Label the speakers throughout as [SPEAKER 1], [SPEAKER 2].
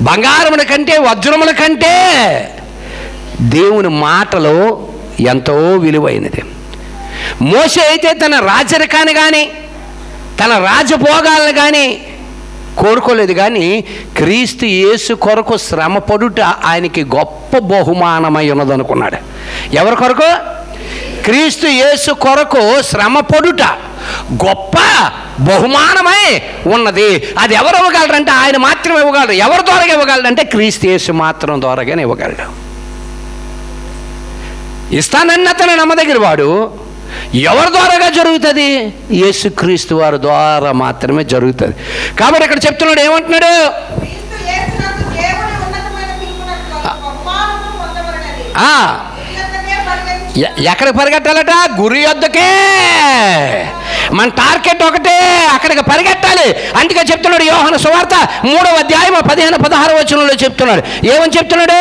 [SPEAKER 1] బంగారముల కంటే వజ్రముల కంటే దేవుని మాటలో ఎంతో విలువైనది. మోషే అయితే తన రాజరికాన్ని కానీ తన రాజభోగాలను కానీ కోరుకోలేదు, కానీ క్రీస్తు యేసు కొరకు శ్రమపడుట ఆయనకి గొప్ప బహుమానమై ఉన్నదనుకున్నాడు. ఎవరి కొరకు? క్రీస్తు యేసు కొరకు శ్రమపడుట గొప్ప బహుమానమై ఉన్నది. అది ఎవరు ఇవ్వగలరంటే ఆయన మాత్రమే ఇవ్వగలరు. ఎవరి ద్వారా ఇవ్వగలరంటే క్రీస్తు యేసు మాత్రం ద్వారాగానే ఇవ్వగలడు. ఇస్తానన్న అతను నమ్మదగిన వాడు. ఎవరి ద్వారాగా జరుగుతుంది? యేసుక్రీస్తు వారి ద్వారా మాత్రమే జరుగుతుంది. కాబట్టి ఇక్కడ చెప్తున్నాడు, ఏమంటున్నాడు? ఎక్కడికి పరిగెట్టాలట? గురి యొద్దకే. మన టార్గెట్ ఒకటే, అక్కడికి పరిగెట్టాలి. అందుకే చెప్తున్నాడు యోహాను సువార్త 3వ అధ్యాయం 15-16 వచనంలో చెప్తున్నాడు. ఏమని చెప్తున్నాడు?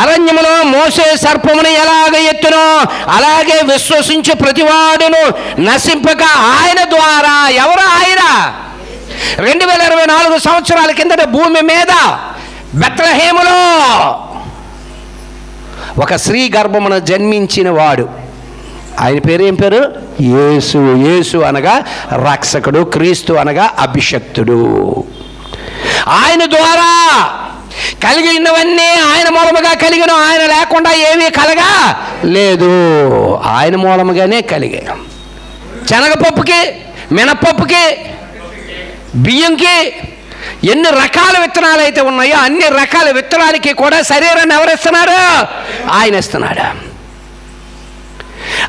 [SPEAKER 1] అరణ్యములో మోసే సర్పమును ఎలాగ ఎత్తునో అలాగే విశ్వసించే ప్రతివాడును నశింపక ఆయన ద్వారా. ఎవరు ఆయన? 2024 సంవత్సరాల కిందట భూమి మీద బెత్లెహేములో ఒక స్త్రీ గర్భమున జన్మించిన వాడు. ఆయన పేరు ఏం పేరు? యేసు. యేసు అనగా రక్షకుడు, క్రీస్తు అనగా అభిషక్తుడు. ఆయన ద్వారా కలిగినవన్నీ ఆయన మూలముగా కలిగిన. ఆయన లేకుండా ఏమీ కలగా లేదు. ఆయన మూలముగానే కలిగే. శనగపప్పుకి, మినపప్పుకి, బియ్యంకి ఎన్ని రకాల విత్తనాలు అయితే ఉన్నాయో అన్ని రకాల విత్తనాలకి కూడా శరీరాన్ని ఎవరిస్తున్నారు? ఆయన ఇస్తున్నాడు.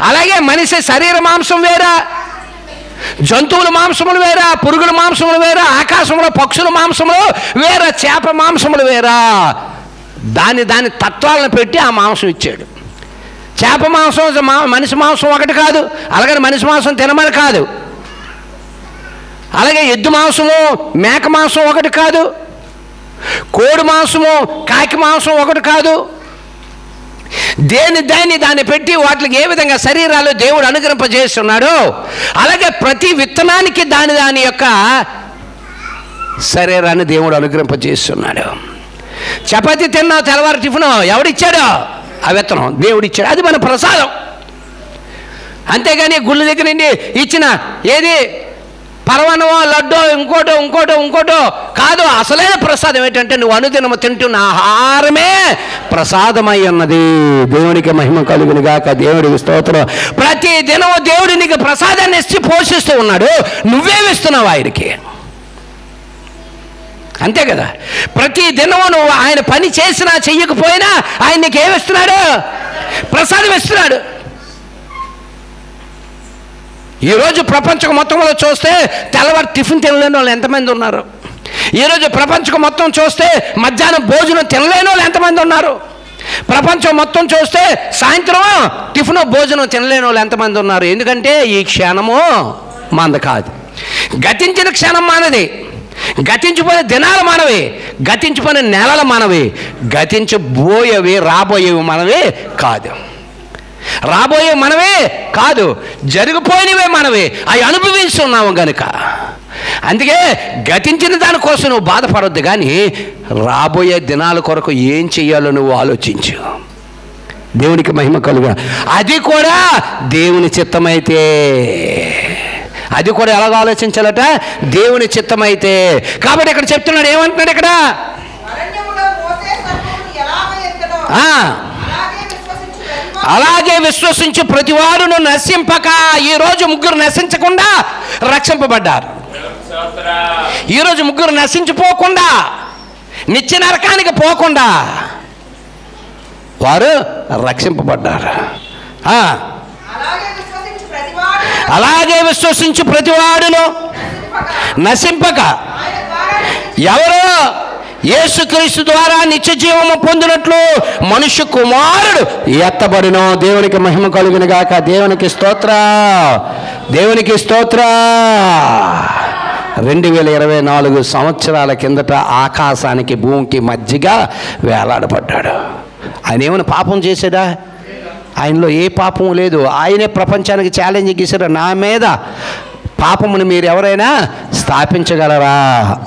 [SPEAKER 1] అలాగే మనిషి శరీర మాంసం వేరా, జంతువుల మాంసములు వేరా, పురుగుల మాంసములు వేరా, ఆకాశంలో పక్షుల మాంసములు వేరా, చేప మాంసములు వేరా. దాని తత్వాలను పెట్టి ఆ మాంసం ఇచ్చాడు. చేప మాంసం మనిషి మాంసం ఒకటి కాదు, అలాగే మనిషి మాంసం తినమని కాదు. అలాగే ఎద్దు మాంసము మేక మాంసం ఒకటి కాదు, కోడి మాంసము కాకి మాంసం ఒకటి కాదు. దాన్ని పెట్టి వాటికి ఏ విధంగా శరీరాలు దేవుడు అనుగ్రహింపజేస్తున్నాడు, అలాగే ప్రతి విత్తనానికి దాని యొక్క శరీరాన్ని దేవుడు అనుగ్రహింపజేస్తున్నాడు. చపాతీ తిన్నావు, తెల్లవారు టిఫిన్ ఎవడిచ్చాడో ఆ విత్తనం దేవుడిచ్చాడు. అది మన ప్రసాదం. అంతేగాని గుళ్ళ దగ్గర నుండి ఇచ్చిన ఏది పరవనమో లడ్డో ఇంకోటో కాదు. అసలైన ప్రసాదం ఏంటంటే నువ్వు అనుదినము తింటున్న ఆహారమే ప్రసాదమై ఉన్నది. దేవునికి మహిమ కలుగును గాక. దేవుడికి స్తోత్రం. ప్రతి దినము దేవుడు నీకు ప్రసాదాన్ని ఇచ్చి పోషిస్తూ ఉన్నాడు. నువ్వేమిస్తున్నావు ఆయనకి? అంతే కదా. ప్రతి దినము నువ్వు ఆయన పని చేసినా చెయ్యకపోయినా ఆయన నీకు ఏమిస్తున్నాడు? ప్రసాదం ఇస్తున్నాడు. ఈరోజు ప్రపంచం మొత్తంలో చూస్తే తెల్లవారు టిఫిన్ తినలేని వాళ్ళు ఎంతమంది ఉన్నారు? ఈరోజు ప్రపంచం మొత్తం చూస్తే మధ్యాహ్నం భోజనం తినలేని వాళ్ళు ఎంతమంది ఉన్నారు? ప్రపంచం మొత్తం చూస్తే సాయంత్రం టిఫిన్ భోజనం తినలేని వాళ్ళు ఎంతమంది ఉన్నారు? ఎందుకంటే ఈ క్షణము మనది కాదు. గతించిన క్షణం మనది, గతించిపోయిన దినాలు మనవి, గతించిపోయిన నెలలు మనవి, గతించబోయేవి రాబోయేవి మనవి కాదు. రాబోయే మనమే కాదు, జరిగిపోయినవే మనమే. అవి అనుభవిస్తున్నాము గనుక. అందుకే గతించిన దానికోసం నువ్వు బాధపడొద్దు, కానీ రాబోయే దినాల కొరకు ఏం చెయ్యాలో నువ్వు ఆలోచించు. దేవునికి మహిమ కలుగా. అది కూడా దేవుని చిత్తమైతే. అది కూడా ఎలాగ ఆలోచించాలట? దేవుని చిత్తమైతే. కాబట్టి ఇక్కడ చెప్తున్నాడు, ఏమంటున్నాడు ఇక్కడ? అలాగే విశ్వసించి ప్రతివాడును నశింపక. ఈరోజు ముగ్గురు నశించకుండా రక్షింపబడ్డారు. ఈరోజు ముగ్గురు నశించిపోకుండా, నిత్య నరకానికి పోకుండా వారు రక్షింపబడ్డారు. అలాగే విశ్వసించి ప్రతివాడును నశింపక. ఎవరు? యేసుక్రీస్తు ద్వారా నిత్య జీవము పొందినట్లు మనుష్య కుమారుడు ఎత్తబడినో. దేవునికి మహిమ కలుగును గాక. దేవునికి స్తోత్ర, దేవునికి స్తోత్ర. 2024 సంవత్సరాల కిందట ఆకాశానికి భూమికి మధ్యగా వేలాడబడ్డాడు. ఆయన ఏమైనా పాపం చేశాడా? ఆయనలో ఏ పాపం లేదు. ఆయనే ప్రపంచానికి ఛాలెంజ్ గీశాడు. నా మీద పాపమును మీరు ఎవరైనా స్థాపించగలరా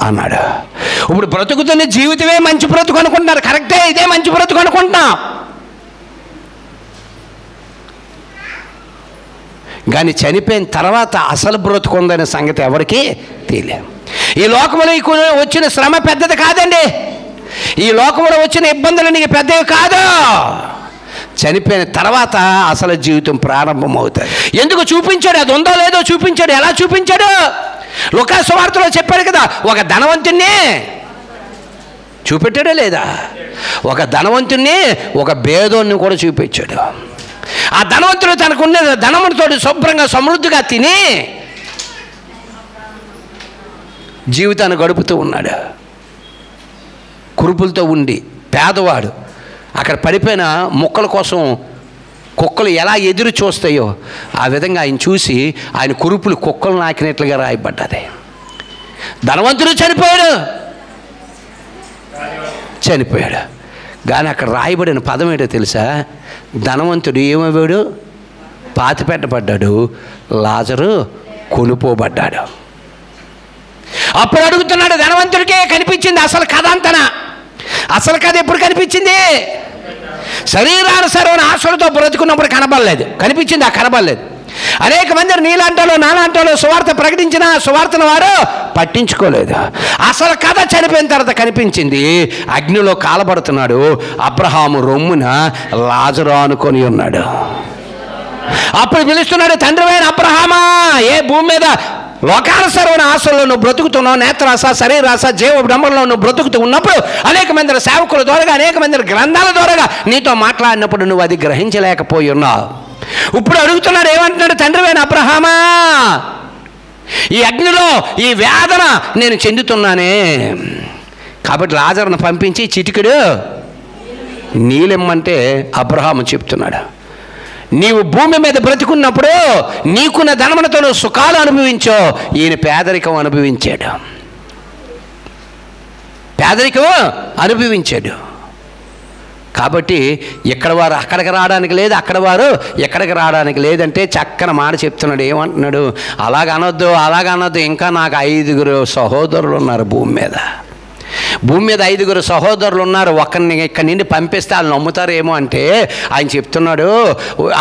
[SPEAKER 1] అన్నాడు. ఇప్పుడు బ్రతుకుతున్న జీవితమే మంచి బ్రతుకు అనుకుంటున్నారు. కరెక్టే, ఇదే మంచి బ్రతుకు అనుకుంటున్నాం. కానీ చనిపోయిన తర్వాత అసలు బ్రతుకు ఉందనే సంగతి ఎవరికి తెలియదు. ఈ లోకంలో వచ్చిన శ్రమ పెద్దది కాదండి. ఈ లోకంలో వచ్చిన ఇబ్బందులు నీకు పెద్దవి కాదు. చనిపోయిన తర్వాత అసలు జీవితం ప్రారంభమవుతుంది. ఎందుకు చూపించాడు? అది ఉందో లేదో చూపించాడు. ఎలా చూపించాడు? లూకా సువార్తలో చెప్పాడు కదా, ఒక ధనవంతుణ్ణి చూపెట్టాడా లేదా? ఒక ధనవంతుణ్ణి, ఒక భేదోన్ని కూడా చూపించాడు. ఆ ధనవంతుడు తనకున్న ధనముతో శుభ్రంగా సమృద్ధిగా తిని జీవితాన్ని గడుపుతూ ఉన్నాడు. కురుపులతో ఉండి పేదవాడు అక్కడ పడిపోయిన మొక్కల కోసం కుక్కలు ఎలా ఎదురు చూస్తాయో ఆ విధంగా ఆయన చూసి ఆయన కురుపులు కుక్కలు నాకినట్లుగా రాయబడ్డది. ధనవంతుడు చనిపోయాడు. కానీ అక్కడ రాయబడిన పదం ఏంటో తెలుసా? ధనవంతుడు ఏమయ్యాడు? పాతిపెట్టబడ్డాడు. లాజరు కొనుపోబడ్డాడు. అప్పుడు అడుగుతున్నాడు, ధనవంతుడికే కనిపించింది అసలు కథ అంతనా? అసలు కథ ఎప్పుడు కనిపించింది? శరీరానుసరమైన ఆశలతో బ్రతుకున్నప్పుడు కనబడలేదు. కనిపించింది, ఆ కనబడలేదు. అనేక మంది నీలాంటలో నాలాంటలో సువార్త ప్రకటించిన సువార్తను వారు పట్టించుకోలేదు. అసలు కథ చనిపోయిన తర్వాత కనిపించింది. అగ్నిలో కాలబడుతున్నాడు. అబ్రహాము రొమ్మున లాజరు ఆనుకొని ఉన్నాడు. అప్పుడు పిలుస్తున్నాడు, తండ్రివైన అబ్రహామా, ఏ భూమి మీద లోకానుసరమైన ఆశల్లో నువ్వు బ్రతుకుతున్నావు, నేత్రాశ, శరీరాశ, జీవ బ్రహ్మలో నువ్వు బ్రతుకుతూ ఉన్నప్పుడు అనేక మంది సేవకుల ద్వారా, అనేక మంది గ్రంథాల ద్వారా నీతో మాట్లాడినప్పుడు నువ్వు అది గ్రహించలేకపోయి ఉన్నావు. ఇప్పుడు అడుగుతున్నాడు, ఏమంటున్నాడు? తండ్రివైన అబ్రహామా, ఈ అగ్నిలో ఈ వేదన నేను చెందుతున్నానే, కాబట్టి లాజరును పంపించి చిటికెడు నీళ్ళెమ్మంటే అబ్రహాము చెప్తున్నాడు, నీవు భూమి మీద బ్రతుకున్నప్పుడు నీకున్న ధనములతో నువ్వు సుఖాలు అనుభవించో, ఈయన పేదరికం అనుభవించాడు. కాబట్టి ఇక్కడ వారు అక్కడికి రావడానికి లేదు, అక్కడ వారు ఎక్కడికి రావడానికి లేదంటే చక్కని మాట చెప్తున్నాడు. ఏమంటున్నాడు? అలాగనొద్దు, ఇంకా నాకు 5 సహోదరులు ఉన్నారు భూమి మీద 5 సహోదరులు ఉన్నారు. ఒకరిని ఇక్కడి నుండి పంపిస్తే వాళ్ళు నమ్ముతారేమో అంటే ఆయన చెప్తున్నాడు,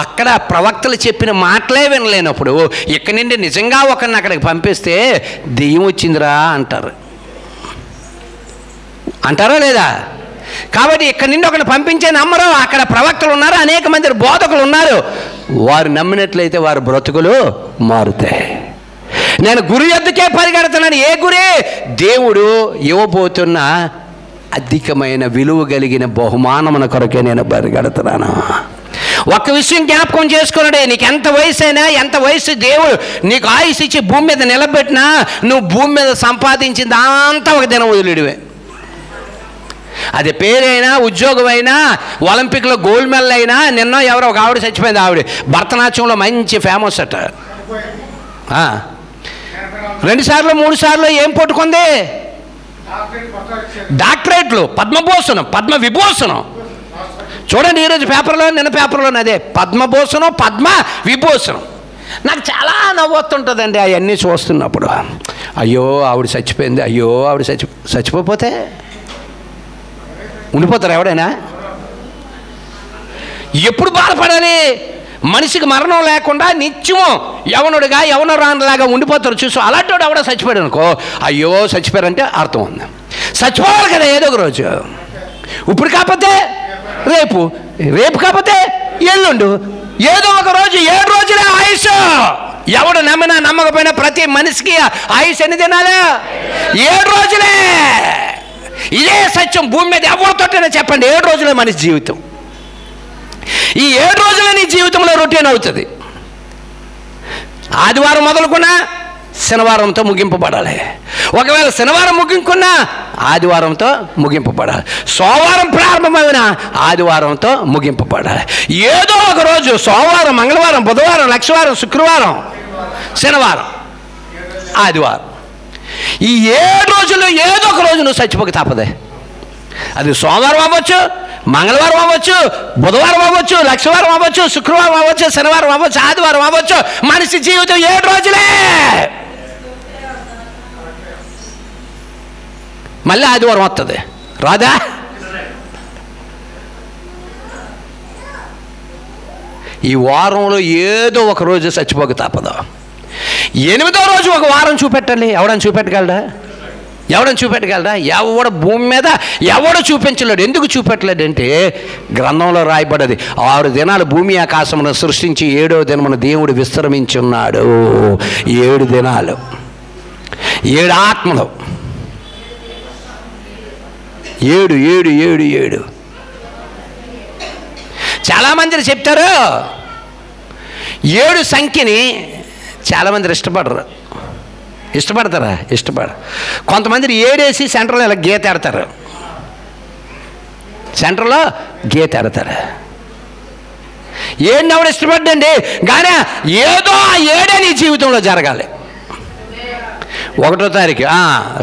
[SPEAKER 1] అక్కడ ప్రవక్తలు చెప్పిన మాటలే వినలేనప్పుడు ఇక్కడి నుండి నిజంగా ఒకరిని అక్కడికి పంపిస్తే దెయ్యం వచ్చిందిరా అంటారా లేదా? కాబట్టి ఇక్కడి నుండి ఒకరిని పంపించే నమ్మరు. అక్కడ ప్రవక్తలు ఉన్నారు, అనేక మంది బోధకులు ఉన్నారు. వారు నమ్మినట్లయితే వారి బ్రతుకులు మారుతాయి. నేను గురి యొద్దకే పరిగెడుతున్నాను. ఏ గురి? దేవుడు ఇవ్వబోతున్న అధికమైన విలువ కలిగిన బహుమానమున కొరకే నేను పరిగెడుతున్నాను. ఒక్క విషయం జ్ఞాపకం చేసుకున్నాడే, నీకు ఎంత వయసు అయినా, ఎంత వయసు దేవుడు నీకు ఆయుష్ ఇచ్చి భూమి మీద నిలబెట్టినా నువ్వు భూమి మీద సంపాదించింది అంతా ఒక దినం వదిలేడివే. అది పేరైనా, ఉద్యోగమైనా, ఒలింపిక్లో గోల్డ్ మెడల్ అయినా. నిన్న ఎవరో ఒక ఆవిడ చచ్చిపోయింది. ఆవిడ భరతనాట్యంలో మంచి ఫేమస్ అట. 2 సార్లు 3 సార్లు ఏం పట్టుకుంది? డాక్టరేట్లు, పద్మభూషణం, పద్మ విభూషణం. చూడండి ఈరోజు పేపర్లో, నిన్న పేపర్లో అదే పద్మభూషణం, పద్మ విభూషణం. నాకు చాలా నవ్వుతుంటుందండి అవన్నీ చూస్తున్నప్పుడు. అయ్యో ఆవిడ చచ్చిపోయింది, అయ్యో ఆవిడ చచ్చిపోతే ఉండిపోతారు ఎవడైనా? ఎప్పుడు బాధపడాలి? మనిషికి మరణం లేకుండా నిత్యము యవనుడిగా యవనరానిలాగా ఉండిపోతారు. చూసు అలాంటి వాడు ఎవడో చచ్చిపోయాడు అనుకో, అయ్యో చచ్చిపోయారంటే అర్థం ఉంది. చచ్చిపోవాలి కదా ఏదో ఒక రోజు. ఇప్పుడు కాకపోతే రేపు, రేపు కాకపోతే ఎల్లుండు, ఏదో ఒక రోజు. 7 రోజులే ఆయుష్. ఎవడు నమ్మినా నమ్మకపోయినా ప్రతి మనిషికి ఆయుష్ ఎన్ని దినాలు? 7 రోజులే. ఇదే సత్యం. భూమి మీద ఎవరితోటైనా చెప్పండి, 7 రోజులే మనిషి జీవితం. ఈ 7 రోజులే నీ జీవితంలో రొటీన్ అవుతుంది. ఆదివారం మొదలుకున్నా శనివారంతో ముగింపబడాలి. ఒకవేళ శనివారం ముగించుకున్నా ఆదివారంతో ముగింపబడాలి. సోమవారం ప్రారంభమైన ఆదివారంతో ముగింపబడాలి. ఏదో ఒక రోజు సోమవారం, మంగళవారం, బుధవారం, లక్షవారం, శుక్రవారం, శనివారం, ఆదివారం, ఈ 7 రోజుల్లో ఏదో ఒక రోజు నువ్వు చచ్చిపోక తప్పదే. అది సోమవారం అవ్వచ్చు, మంగళవారం అవ్వచ్చు, బుధవారం అవ్వచ్చు, లక్షవారం అవ్వచ్చు, శుక్రవారం అవ్వచ్చు, శనివారం అవ్వచ్చు, ఆదివారం అవ్వచ్చు. మనిషి జీవితం 7 రోజులే. మళ్ళీ ఆదివారం వస్తుంది, రాదా? ఈ వారంలో ఏదో ఒక రోజు చచ్చిపోక తప్పదు. 8వ రోజు ఒక వారం చూపెట్టాలి. ఎవడని చూపెట్టగలడా? ఎవడని చూపెట్టగలడా? ఎవడ భూమి మీద ఎవడు చూపించలేడు. ఎందుకు చూపెట్టలేడంటే గ్రంథంలో రాయబడ్డది, 6 దినాలు భూమి ఆకాశమును సృష్టించి 7వ దినమున దేవుడు విశ్రమించున్నాడు. 7 దినాలు, 7 ఆత్మలు, 7. చాలామంది చెప్తారు 7 సంఖ్యని చాలామంది ఇష్టపడతారా? కొంతమంది 7 వేసి సెంటర్లో ఇలా గీత ఎడతారు. సెంటర్లో గీత ఎడతారు. 7 ఎవడు ఇష్టపడ్డండి, కానీ ఏదో ఆ 7 నీ జీవితంలో జరగాలి. 1వ తారీఖు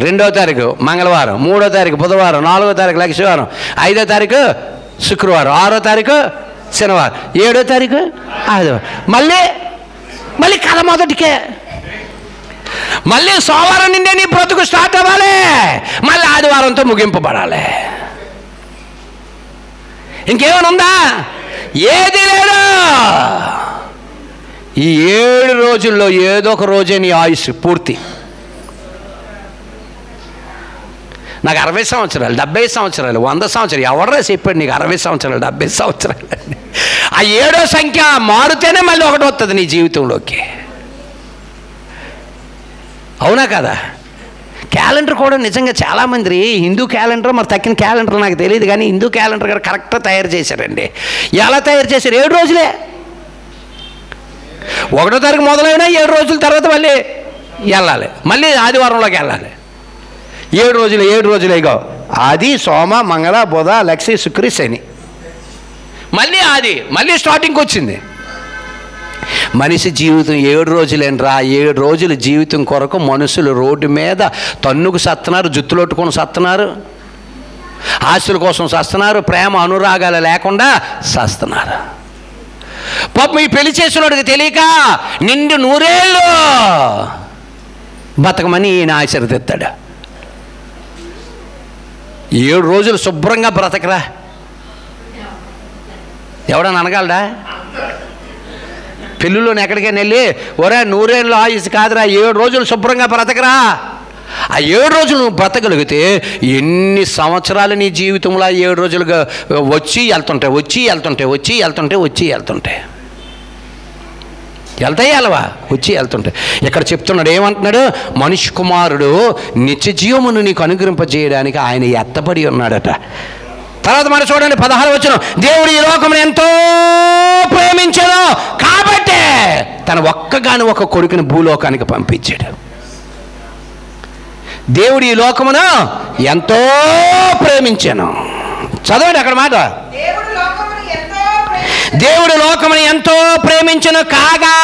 [SPEAKER 1] 2వ తారీఖు మంగళవారం, 3వ తారీఖు బుధవారం, 4వ తారీఖు లక్షవారం, 5వ తారీఖు శుక్రవారం, 6వ తారీఖు శనివారం, 7వ తారీఖు ఆదివారం. మళ్ళీ కథ మొదటికే. మళ్ళీ సోమవారం నుండే నీ బ్రతుకు స్టార్ట్ అవ్వాలి, మళ్ళీ ఆదివారంతో ముగింపబడాలి. ఇంకేమైనా ఉందా? ఏది లేదు. ఈ 7 రోజుల్లో ఏదో ఒక రోజే నీ ఆయుష్ పూర్తి. నాకు 60 సంవత్సరాలు, 70 సంవత్సరాలు, 100 సంవత్సరాలు, ఎవడరా చెప్పాడు నీకు 60 సంవత్సరాలు 70 సంవత్సరాలు? ఆ 7వ సంఖ్య మారితేనే మళ్ళీ ఒకటి వస్తుంది నీ జీవితంలోకి. అవునా కదా? క్యాలెండర్ కూడా నిజంగా చాలామంది హిందూ క్యాలెండర్, మరి తక్కిన క్యాలెండర్ నాకు తెలియదు, కానీ హిందూ క్యాలెండర్ గారు కరెక్ట్గా తయారు చేశారండి. ఎలా తయారు చేశారు? 7 రోజులే. 1వ తారీఖు మొదలైనా 7 రోజుల తర్వాత మళ్ళీ వెళ్ళాలి, మళ్ళీ ఆదివారంలోకి వెళ్ళాలి. 7 రోజులు ఇగో ఆది, సోమ, మంగళ, బుధ, లక్ష్మి, శుక్ర, శని, మళ్ళీ ఆది, మళ్ళీ స్టార్టింగ్కి వచ్చింది. మనిషి జీవితం 7 రోజులేనరా. 7 రోజుల జీవితం కొరకు మనుషులు రోడ్డు మీద తన్నుకు సస్తున్నారు, జుత్తులొట్టుకొని సస్తున్నారు, ఆస్తుల కోసం సస్తున్నారు, ప్రేమ అనురాగాలు లేకుండా సస్తున్నారు. పాపం ఈ పెళ్లి చేసినోడికి తెలియక నిండు 100 ఏళ్ళు బతకమని ఈయన ఆశీర్వదిస్తాడు. 7 రోజులు శుభ్రంగా బ్రతకరా. ఎవడన్నా అనగలడా? పెళ్ళిలోని ఎక్కడికైనా వెళ్ళి ఒరే 100 ఏళ్ళు ఆయుష్ కాదురా, 7 రోజులు శుభ్రంగా బ్రతకరా. ఆ 7 రోజులు నువ్వు బ్రతకగలిగితే ఎన్ని సంవత్సరాలు నీ జీవితంలో 7 రోజులుగా వచ్చి వెళ్తుంటాయి. ఇక్కడ చెప్తున్నాడు, ఏమంటున్నాడు? మనిషి కుమారుడు నిత్య జీవమును నీకు అనుగ్రహింపజేయడానికి ఆయన ఎత్తబడి ఉన్నాడట. తర్వాత మనం చూడండి 16వ వచనం, దేవుడు ఈ లోకమును ఎంతో ప్రేమించాడు కాబట్టి తన ఒక్కగాని ఒక కొడుకుని భూలోకానికి పంపించాడు. దేవుడు ఈ లోకమును ఎంతో ప్రేమించాను. చదవండి అక్కడ మాట. దేవుడు లోకమును ఎంతో ప్రేమించను కాగా,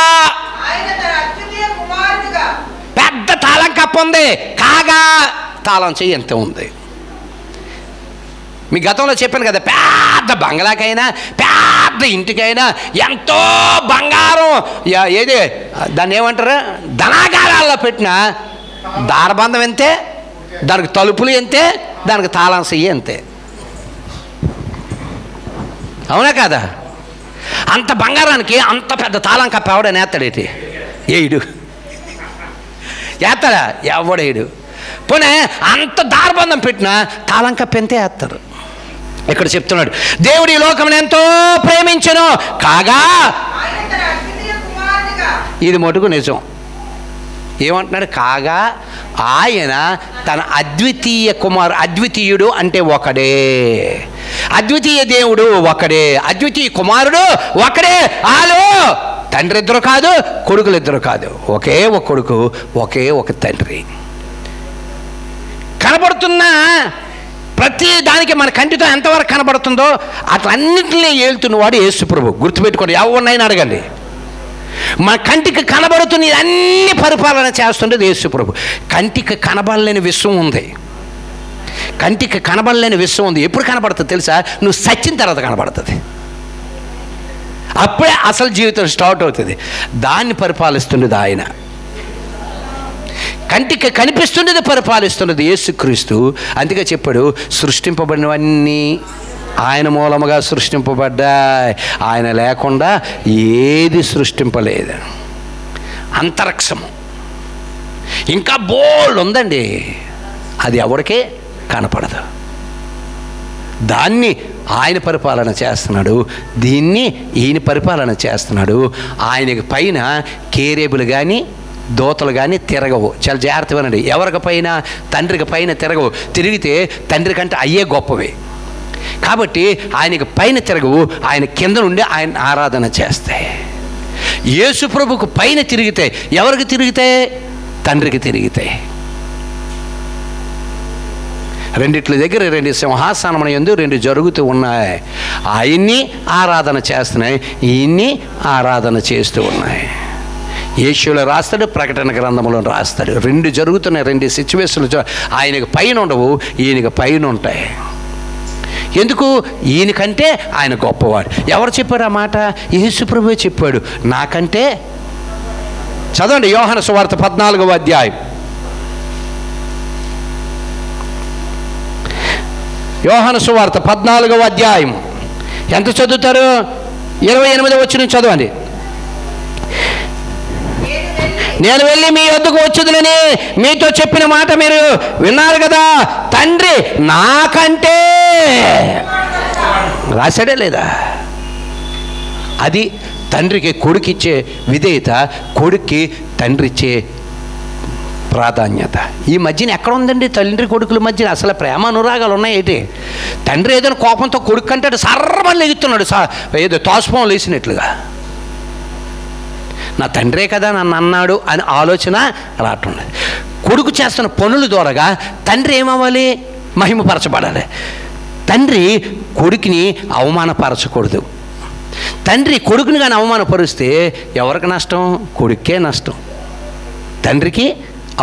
[SPEAKER 1] పెద్ద తాళం కప్ప ఉంది, కాగా తాళం చెయ్యి ఎంత ఉంది. మీ గతంలో చెప్పాను కదా, పెద్ద బంగ్లాకైనా పెద్ద ఇంటికైనా ఎంతో బంగారం, ఏది దాన్ని ఏమంటారు, ధనాగారాల్లో పెట్టిన దారబంధం ఎంతే, దానికి తలుపులు ఎంతే, దానికి తాళం చెయ్యి అంతే. అవునా కాదా? అంత బంగారానికి అంత పెద్ద తాళం కప్ప ఎవడని వేస్తాడేటి? ఏడు వేస్తాడా? ఎవడేడు. పోనీ అంత దారబంధం పెట్టినా తాళం కప్ప ఎంతే వేస్తారు. ఇక్కడ చెప్తున్నాడు, దేవుడు ఈ లోకమును ఎంతో ప్రేమించెను కాగా, ఇది మటుకు నిజం. ఏమంటున్నాడు? కాగా ఆయన తన అద్వితీయ కుమారు, అద్వితీయుడు అంటే ఒకడే, అద్వితీయ దేవుడు ఒకడే, అద్వితీయ కుమారుడు ఒకడే. వాళ్ళు తండ్రి ఇద్దరు కాదు, కొడుకులు ఇద్దరు కాదు, ఒకే ఒక కొడుకు, ఒకే ఒక తండ్రి. కనబడుతున్న ప్రతి దానికి మన కంటితో ఎంతవరకు కనబడుతుందో అట్లన్నింటినీ ఏలుతున్నవాడు యేసు ప్రభు. గుర్తుపెట్టుకోండి, ఎవరినైనా అడగండి. మన కంటికి కనబడుతున్న అన్ని పరిపాలన చేస్తుండేది యేసు ప్రభు. కంటికి కనబడలేని విశ్వం ఉంది, కంటికి కనబడలేని విశ్వం ఉంది. ఎప్పుడు కనబడుతుంది తెలుసా? నువ్వు సచ్చిన తర్వాత కనబడుతుంది. అప్పుడే అసలు జీవితం స్టార్ట్ అవుతుంది. దాన్ని పరిపాలిస్తుండేది ఆయన. కంటికి కనిపిస్తున్నది పరిపాలిస్తున్నది యేసుక్రీస్తు. అందుకే చెప్పాడు, సృష్టింపబడినవన్నీ ఆయన మూలముగా సృష్టింపబడ్డాయి, ఆయన లేకుండా ఏది సృష్టింపలేదు. అంతరిక్షము ఇంకా బోల్డ్ ఉందండి, అది ఎవరికే కనపడదు. దాన్ని ఆయన పరిపాలన చేస్తున్నాడు, దీన్ని ఈయన పరిపాలన చేస్తున్నాడు. ఆయనకి పైన కేరేబులు కానీ దోతలు కానీ తిరగవు. చాలా జాగ్రత్తగా వినండి. ఎవరికి పైన? తండ్రికి పైన తిరగవు. తిరిగితే తండ్రి కంటే అయ్యే గొప్పవి. కాబట్టి ఆయనకి పైన తిరగవు, ఆయన కింద నుండి ఆయన ఆరాధన చేస్తాయి. యేసు ప్రభుకు పైన తిరిగితే ఎవరికి తిరిగితే? తండ్రికి తిరిగితే. రెండిట్ల దగ్గర 2 సింహాసనముల యందు 2 జరుగుతూ ఉన్నాయి. ఆయన్ని ఆరాధన చేస్తున్నాయి, ఈయన్ని ఆరాధన చేస్తూ ఉన్నాయి. యేషువులో రాస్తాడు, ప్రకటన గ్రంథంలో రాస్తాడు. 2 జరుగుతున్నాయి, 2 సిచ్యువేషన్లు. ఆయనకు పైన ఉండవు, ఈయనకి పైన ఉంటాయి. ఎందుకు? ఈయనకంటే ఆయన గొప్పవాడు. ఎవరు చెప్పారు ఆ మాట? యేసు ప్రభువే చెప్పాడు, నాకంటే. చదవండి యోహాను సువార్త 14వ అధ్యాయం. యోహాను సువార్త 14వ అధ్యాయం. ఎంత చదువుతారు? 28వ వచనం చదవండి. నేను వెళ్ళి మీ వద్దకు వచ్చుదునని మీతో చెప్పిన మాట మీరు విన్నారు కదా. తండ్రి నాకంటే రాశాడే లేదా? అది తండ్రికి కొడుకిచ్చే విధేయత, కొడుక్కి తండ్రి ఇచ్చే ప్రాధాన్యత. ఈ మధ్యన ఎక్కడ ఉందండి తండ్రి కొడుకుల మధ్యన అసలు ప్రేమ అనురాగాలు ఉన్నాయి ఏంటి? తండ్రి ఏదైనా కోపంతో కొడుకు అంటాడు, సర్రమని లెగుతున్నాడు, ఏదో తోసుపం లేసినట్లుగా. నా తండ్రే కదా నన్ను అన్నాడు అని ఆలోచన రావట్లేదు. కొడుకు చేస్తున్న పనుల ద్వారాగా తండ్రి ఏమవ్వాలి? మహిమపరచబడాలి. తండ్రి కొడుకుని అవమానపరచకూడదు. తండ్రి కొడుకుని కానీ అవమానపరిస్తే ఎవరికి నష్టం? కొడుకే నష్టం, తండ్రికి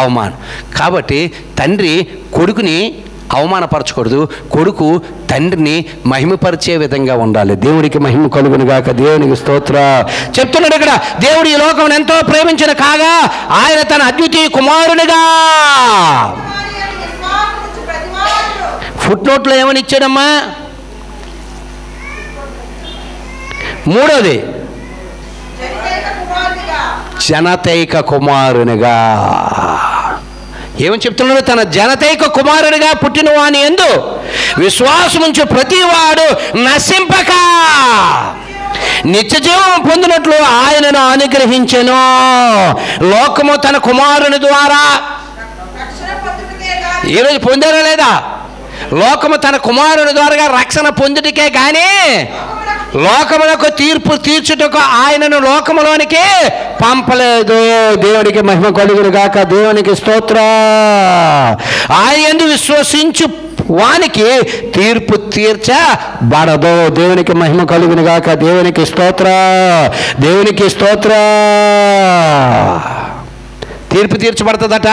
[SPEAKER 1] అవమానం. కాబట్టి తండ్రి కొడుకుని అవమానపరచకూడదు, కొడుకు తండ్రిని మహిమపరిచే విధంగా ఉండాలి. దేవుడికి మహిమ కలుగును గాక. దేవునికి స్తోత్ర. చెప్తున్నాడు ఇక్కడ, దేవుడు ఈ లోకం ఎంతో ప్రేమించిన కాగా ఆయన తన అద్వితీయ కుమారునిగా. ఫుట్ నోట్లో ఏమని ఇచ్చాడమ్మా? 3వది జనతైక కుమారునిగా. ఏమని చెప్తున్నాడు? తన జనతైక కుమారునిగా పుట్టిన వాని యందు విశ్వాసముంచు ప్రతివాడు నశింపక నిత్యజీవం పొందినట్లు ఆయనను అనుగ్రహించెను. లోకము తన కుమారుని ద్వారా ఈరోజు పొందారా లేదా? లోకము తన కుమారుని ద్వారా రక్షణ పొందుటకే కానీ లోకములకు తీర్పు తీర్చుటకు ఆయనను లోకములోనికి పంపలేదు. దేవునికి మహిమ కలుగును గాక. దేవునికి స్తోత్ర. ఆయన యందు విశ్వసించు వానికి తీర్పు తీర్చబడదు. దేవునికి మహిమ కలుగును గాక. దేవునికి స్తోత్ర. దేవునికి స్తోత్ర. తీర్పు తీర్చబడుతుందట,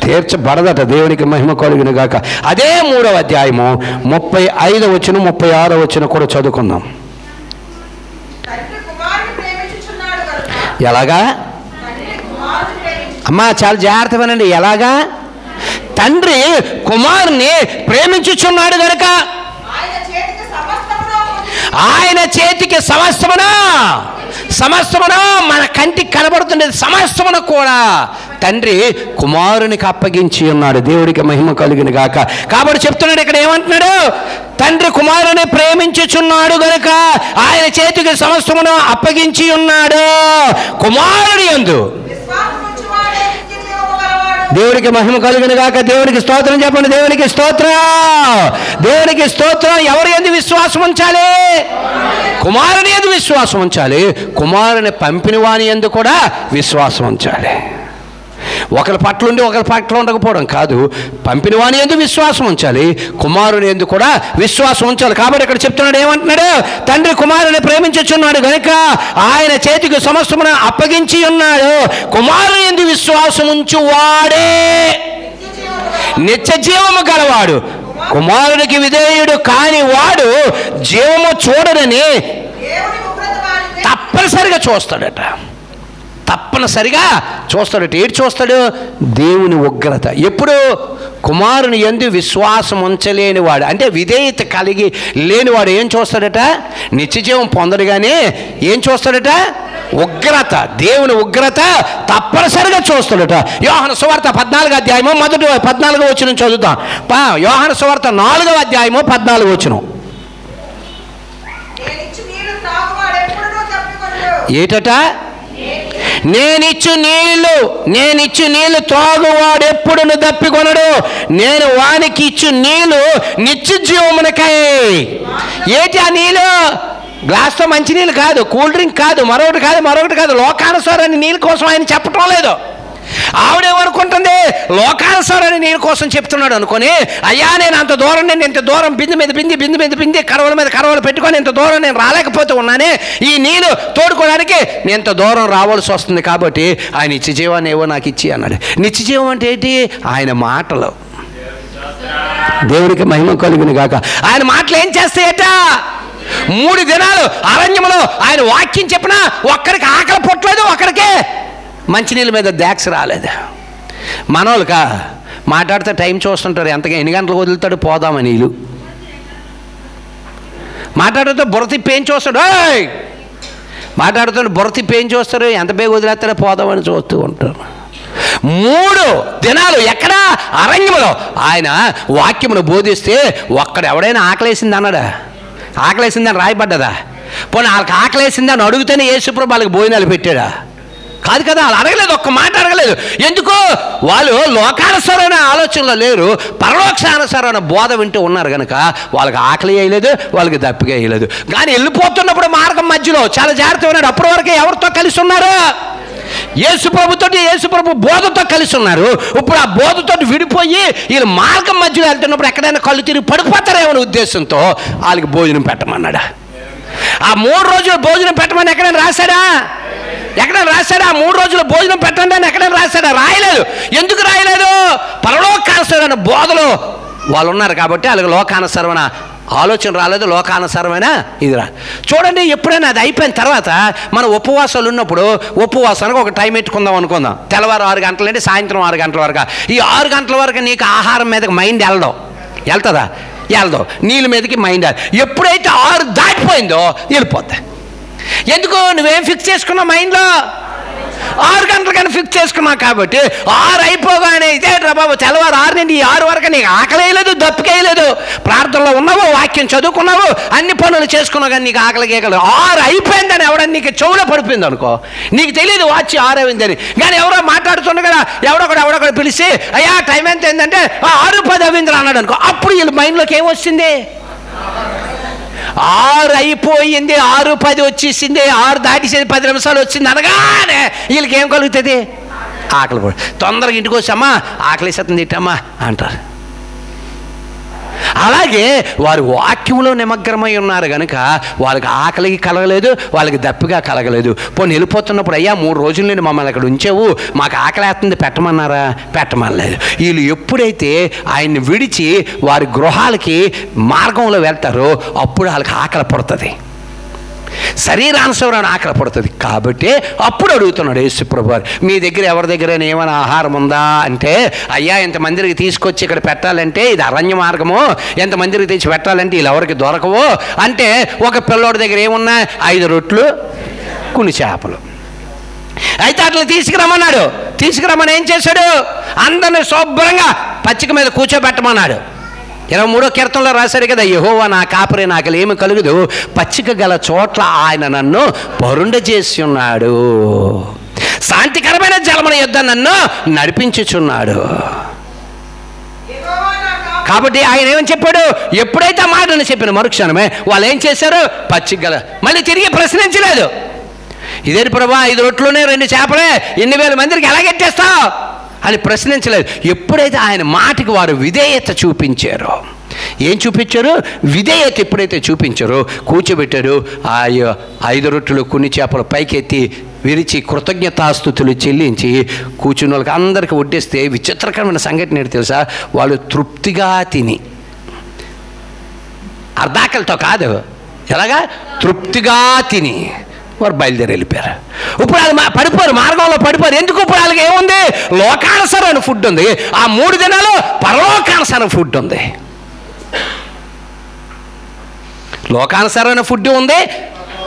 [SPEAKER 1] తీర్చబడదట. దేవునికి మహిమ కలుగును గాక. అదే 3వ అధ్యాయము 35వ వచనం 36వ వచనం కూడా చదువుకుందాం. ఎలాగా అమ్మా? చాలా జాగ్రత్త వినండి. ఎలాగా? తండ్రి కుమారుని ప్రేమించుచున్నాడు గనుక ఆయన చేతికి సమస్తమున మన కంటికి కనబడుతుండేది సమస్తమున కూడా తండ్రి కుమారునికి అప్పగించి ఉన్నాడు. దేవుడికి మహిమ కలుగును గాక. కాబట్టి చెప్తున్నాడు ఇక్కడ, ఏమంటున్నాడు? తండ్రి కుమారుని ప్రేమించుచున్నాడు గనుక ఆయన చేతికి సమస్తమును అప్పగించి ఉన్నాడు. కుమారుని యందు దేవుడికి మహిమ కలుగును గాక. దేవునికి స్తోత్రం చెప్పండి. దేవునికి స్తోత్రం. దేవునికి స్తోత్రం. ఎవరి యందు విశ్వాసం ఉంచాలి? కుమారుని యందు విశ్వాసం ఉంచాలి. కుమారుని పంపిన వాని యందు కూడా విశ్వాసం ఉంచాలి. ఒకరి పట్ల ఉండి ఒకరి పట్ల ఉండకపోవడం కాదు. పంపిన వాని యందు విశ్వాసం ఉంచాలి, కుమారుని యందు కూడా విశ్వాసం ఉంచాలి. కాబట్టి ఇక్కడ చెప్తున్నాడు, ఏమంటున్నాడు? తండ్రి కుమారుని ప్రేమించుచున్నాడు గనుక ఆయన చేతికి సమస్తమును అప్పగించి ఉన్నాడు. కుమారుని యందు విశ్వాసం ఉంచు వాడే నిత్య జీవము గలవాడు. కుమారునికి విధేయుడు కాని వాడు జీవము చూడడని తప్పనిసరిగా చూస్తాడట. తప్పనిసరిగా చూస్తాడట. ఏంటి చూస్తాడు? దేవుని ఉగ్రత. ఎప్పుడు? కుమారుని యందు విశ్వాసం ఉంచలేనివాడు, అంటే విధేయత కలిగి లేనివాడు ఏం చూస్తాడట? నిత్యజీవం పొందడుగానే ఏం చూస్తాడట? ఉగ్రత, దేవుని ఉగ్రత తప్పనిసరిగా చూస్తాడట. యోహాను సువార్త 14వ అధ్యాయము మొదటి 14వ వచనం చదువుతాం. యోహాను సువార్త 4వ అధ్యాయము 14వ వచనం. ఏటట? నేనిచ్చు నీళ్లు త్రాగువాడు ఎప్పుడును దప్పికొనడు, నేను వానికి ఇచ్చు నీళ్లు నిత్య జీవమునకై. ఏంటి ఆ నీళ్ళు? గ్లాస్తో మంచినీళ్ళు కాదు, కూల్ డ్రింక్ కాదు, మరొకటి కాదు. లోకానుసారాన్ని నీళ్ళ కోసం ఆయన చెప్పటం లేదు. ఆవిడేమనుకుంటుంది? లోకానుసారాన్ని నీళ్ళ కోసం చెప్తున్నాడు అనుకొని, అయ్యా నేను అంత దూరం, నేను ఇంత దూరం బింది మీద బింది కరవల మీద కరవలు పెట్టుకొని ఇంత దూరం నేను రాలేకపోతే ఉన్నానే, ఈ నీళ్ళు తోడుకోవడానికి నేను ఇంత దూరం రావాల్సి వస్తుంది, కాబట్టి ఆయన నిత్య జీవాన్ని ఏవో నాకు ఇచ్చి అన్నాడు. నిత్య జీవం అంటే ఏంటి? ఆయన మాటలు. దేవునికి మహిమ కలుగును గాక. ఆయన మాటలు ఏం చేస్తాయట? 3 దినాలు అరణ్యంలో ఆయన వాక్యం చెప్పినా ఒక్కడికి ఆకలి పుట్టలేదు, ఒక్కడికే మంచినీళ్ళ మీద ద్యాక్స్ రాలేదు. మనోళ్ళక మాట్లాడితే టైం చూస్తుంటారు, ఎంతగా ఎన్ని గంటలకు వదులుతాడు పోదామని. నీళ్ళు మాట్లాడితే బుర్ర తిప్పి ఏం చూస్తాడు? మాట్లాడుతాడు బుర్ర తిప్పి ఏం చూస్తారు? ఎంత బేగ వదిలేస్తాడో పోదామని చూస్తూ ఉంటారు. 3 దినాలు ఎక్కడ? అరణ్యంలో ఆయన వాక్యమును బోధిస్తే ఒక్కడెవడైనా ఆకలేసింది అన్నాడా? ఆకలేసిందని రాయబడ్డదా? పోనీ వాళ్ళకి ఆకలేసిందని అడిగితేనే యేసుప్రభు వాళ్ళకి భోజనాలు పెట్టాడా? కాదు కదా, వాళ్ళు అడగలేదు, ఒక్క మాట అడగలేదు. ఎందుకు? వాళ్ళు లోకానుసారమైన ఆలోచనలో లేరు, పరలోకానుసారమైన బోధ వింటూ ఉన్నారు కనుక వాళ్ళకి ఆకలి వేయలేదు, వాళ్ళకి దప్పిక వేయలేదు. కానీ వెళ్ళిపోతున్నప్పుడు మార్గం మధ్యలో చాలా జాగ్రత్తగా ఉన్నాడు. అప్పటి వరకు ఎవరితో కలిసి ఉన్నారు? యేసుప్రభు బోధతో కలిసి ఉన్నారు. ఇప్పుడు ఆ బోధతో విడిపోయి వీళ్ళు మార్గం మధ్యలో వెళ్తున్నప్పుడు ఎక్కడైనా కళ్ళు తిరిగి పడిపోతారేమో ఉద్దేశంతో వాళ్ళకి భోజనం పెట్టమన్నాడా? ఆ 3 రోజులు భోజనం పెట్టమని ఎక్కడైనా రాశాడా? ఎక్కడైనా రాశాడా? 3 రోజులు భోజనం పెట్టండి అని ఎక్కడైనా రాశాడా? రాయలేదు. ఎందుకు రాయలేదు? పరలోకానుసరమైన బోధలో వాళ్ళు ఉన్నారు కాబట్టి వాళ్ళకి లోకానుసరమైన ఆలోచన రాలేదు, లోకానుసారమైన ఇది రా. చూడండి, ఎప్పుడైనా అది అయిపోయిన తర్వాత మన ఉపవాసాలు ఉన్నప్పుడు ఉపవాసానికి ఒక టైం పెట్టుకుందాం అనుకుందాం. తెల్లవారు 6 గంటల నుండి సాయంత్రం 6 గంటల వరకు. ఈ 6 గంటల వరకు నీకు ఆహారం మీదకి మైండ్ వెళ్తుందా? వెళ్దాం. నీళ్ళ మీదకి మైండ్ ఎప్పుడైతే 6 దాటిపోయిందో వెళ్ళిపోద్ది. ఎందుకు? నువ్వేం ఫిక్స్ చేసుకున్నావు మైండ్లో? 6 గంటలు కానీ ఫిక్స్ చేసుకున్నావు కాబట్టి 6 అయిపోగానే ఇదే బాబు తెల్లవారు 6 నుండి 6 వరకు నీకు ఆకలి వేయలేదు, దప్పికేయలేదు, ప్రార్థనలో ఉన్నావు, వాక్యం చదువుకున్నావు, అన్ని పనులు చేసుకున్నావు, కానీ నీకు ఆకలి కేకలేదు. 6 అయిపోయిందని ఎవడని నీకు చెవులో పడిపోయింది అనుకో, నీకు తెలియదు వాచ్ 6 అయిందని. కానీ ఎవరో మాట్లాడుతున్నా కదా, ఎవడొకడు పిలిచి అయ్యా టైం ఎంత అయిందంటే 6:10 అయింది అన్నాడు అనుకో, అప్పుడు వీళ్ళ మైండ్లోకి ఏమొచ్చింది? 6 అయిపోయింది, 6:10 వచ్చేసింది, 6 దాటిసేది 10 నిమిషాలు వచ్చింది అనగానే వీళ్ళకి ఏం కలుగుతుంది? ఆకలి పడు. తొందరగా ఇంటికి వచ్చామా, ఆకలిసేస్తుంది తిట్టమ్మా అంటారు. అలాగే వారు వాక్యంలో నిమగ్నమై ఉన్నారు కనుక వాళ్ళకి ఆకలికి కలగలేదు, వాళ్ళకి దప్పిగా కలగలేదు. పోనీ వెళ్ళిపోతున్నప్పుడు అయ్యా 3 రోజుల నుండి మమ్మల్ని అక్కడ ఉంచావు, మాకు ఆకలి వేస్తుంది పెట్టమన్నారా? పెట్టమనలేదు. వీళ్ళు ఎప్పుడైతే ఆయన్ని విడిచి వారి గృహాలకి మార్గంలో వెళ్తారో అప్పుడు వాళ్ళకి ఆకలి పడుతుంది, శరీరానుసరణ ఆకలి పడుతుంది. కాబట్టి అప్పుడు అడుగుతున్నాడు యేసుప్రభు వారు, మీ దగ్గర ఎవరి దగ్గర ఏమైనా ఆహారం ఉందా అంటే, అయ్యా ఎంతమందికి తీసుకొచ్చి ఇక్కడ పెట్టాలంటే ఇది అరణ్య మార్గము, ఎంతమందికి తెచ్చి పెట్టాలంటే వీళ్ళు ఎవరికి దొరకవు అంటే, ఒక పిల్లోడి దగ్గర ఏమున్నా 5 రొట్లు కొన్ని చేపలు. అయితే అట్లా తీసుకురమ్మన్నాడు. తీసుకురమ్మని ఏం చేశాడు? అందరిని శుభ్రంగా పచ్చిక మీద కూర్చోబెట్టమన్నాడు. 23వ కీర్తనలో రాశారు కదా, యెహోవా నా కాపరి, నాకు ఏమి కలుగుదు, పచ్చిక గల చోట్ల ఆయన నన్ను పరుండ చేసి ఉన్నాడు, శాంతికరమైన జలముల యొద్ద నన్ను నడిపించుచున్నాడు. కాబట్టి ఆయన ఏమని చెప్పాడు? ఎప్పుడైతే ఆ మాటను చెప్పిన మరుక్షణమే వాళ్ళు ఏం చేశారు? పచ్చిక గల. మళ్ళీ తిరిగి ప్రశ్నించలేదు, ఇదేంటి ప్రభా 5 రొట్లునే 2 చేపలే, 8,000 మందికి ఎలాగెట్టేస్తావు అని ప్రశ్నించలేదు. ఎప్పుడైతే ఆయన మాటకి వారు విధేయత చూపించారో, ఏం చూపించారు? విధేయత ఎప్పుడైతే చూపించారో కూర్చోబెట్టారు. ఆ 5 రొట్టెలు కొన్ని చేపలు పైకెత్తి విరిచి కృతజ్ఞతాస్తుతులు చెల్లించి కూర్చున్న వాళ్ళకి అందరికీ వడ్డిస్తే విచిత్రకరమైన సంఘటన ఏంటి తెలుసా? వాళ్ళు తృప్తిగా తిని, అర్ధాకలితో కాదు, ఎలాగా? తృప్తిగా తిని వారు బయలుదేరి వెళ్ళిపోయారు. ఇప్పుడు వాళ్ళు పడిపోరు, మార్గంలో పడిపోరు. ఎందుకు? ఇప్పుడు వాళ్ళకి ఏముంది? లోకానుసారమైన ఫుడ్ ఉంది. ఆ 3 దినాలు పరలోకానుసారమైన ఫుడ్ ఉంది. లోకానుసారమైన ఫుడ్ ఉంది,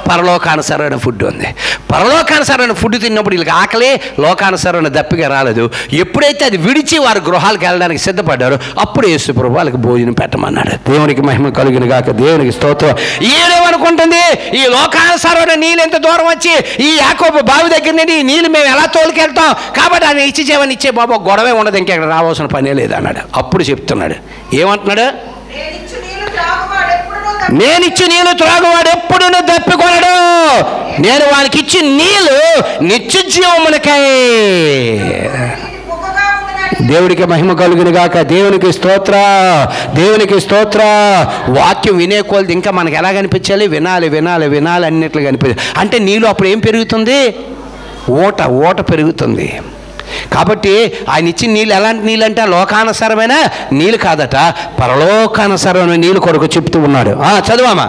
[SPEAKER 1] పరలోకానుసారమైన ఫుడ్ ఉంది. పరలోకానుసారమైన ఫుడ్ తిన్నప్పుడు వీళ్ళకి ఆకలి, లోకానుసారమైన దప్పిక రాలేదు. ఎప్పుడైతే అది విడిచి వారు గృహాలకు వెళ్ళడానికి సిద్ధపడ్డారో అప్పుడు యేసు ప్రభు వాళ్ళకి భోజనం పెట్టమన్నాడు. దేవునికి మహిమ కలుగును గాక, దేవునికి స్తోత్రం. ఏమనుకుంటుంది? ఈ లోకానుసారమైన నీళ్ళు ఎంత దూరం వచ్చి ఈ యాకోబు బావి దగ్గర నుండి ఈ నీళ్ళు మేము ఎలా తోలుకెళ్తాం, కాబట్టి ఆయన ఇచ్చేవని ఇచ్చే బాబు, గొడవే ఉండదు, ఇంకెక్కడ రావాల్సిన పనే లేదు అన్నాడు. అప్పుడు చెప్తున్నాడు, ఏమంటున్నాడు? నేనిచ్చి నీళ్ళు త్రాగువాడు ఎప్పుడు దప్పికొనడు, నేను వానికి ఇచ్చి నీళ్ళు నిత్య జీవమునకై. దేవుడికి మహిమ కలుగును గాక, దేవునికి స్తోత్ర, దేవునికి స్తోత్ర. వాక్యం వినే కొలది ఇంకా మనకు ఎలా కనిపించాలి? వినాలి వినాలి వినాలి అన్నిట్లు కనిపించాలి. అంటే నీళ్ళు అప్పుడు ఏం పెరుగుతుంది? ఓట పెరుగుతుంది. కాబట్టి ఆయన ఇచ్చిన నీళ్ళు ఎలాంటి నీళ్ళు అంటే లోకానుసారమైన నీళ్ళు కాదట, పరలోకానుసారమైన నీళ్ళు కొరకు చెప్తూ ఉన్నాడు. చదువామా.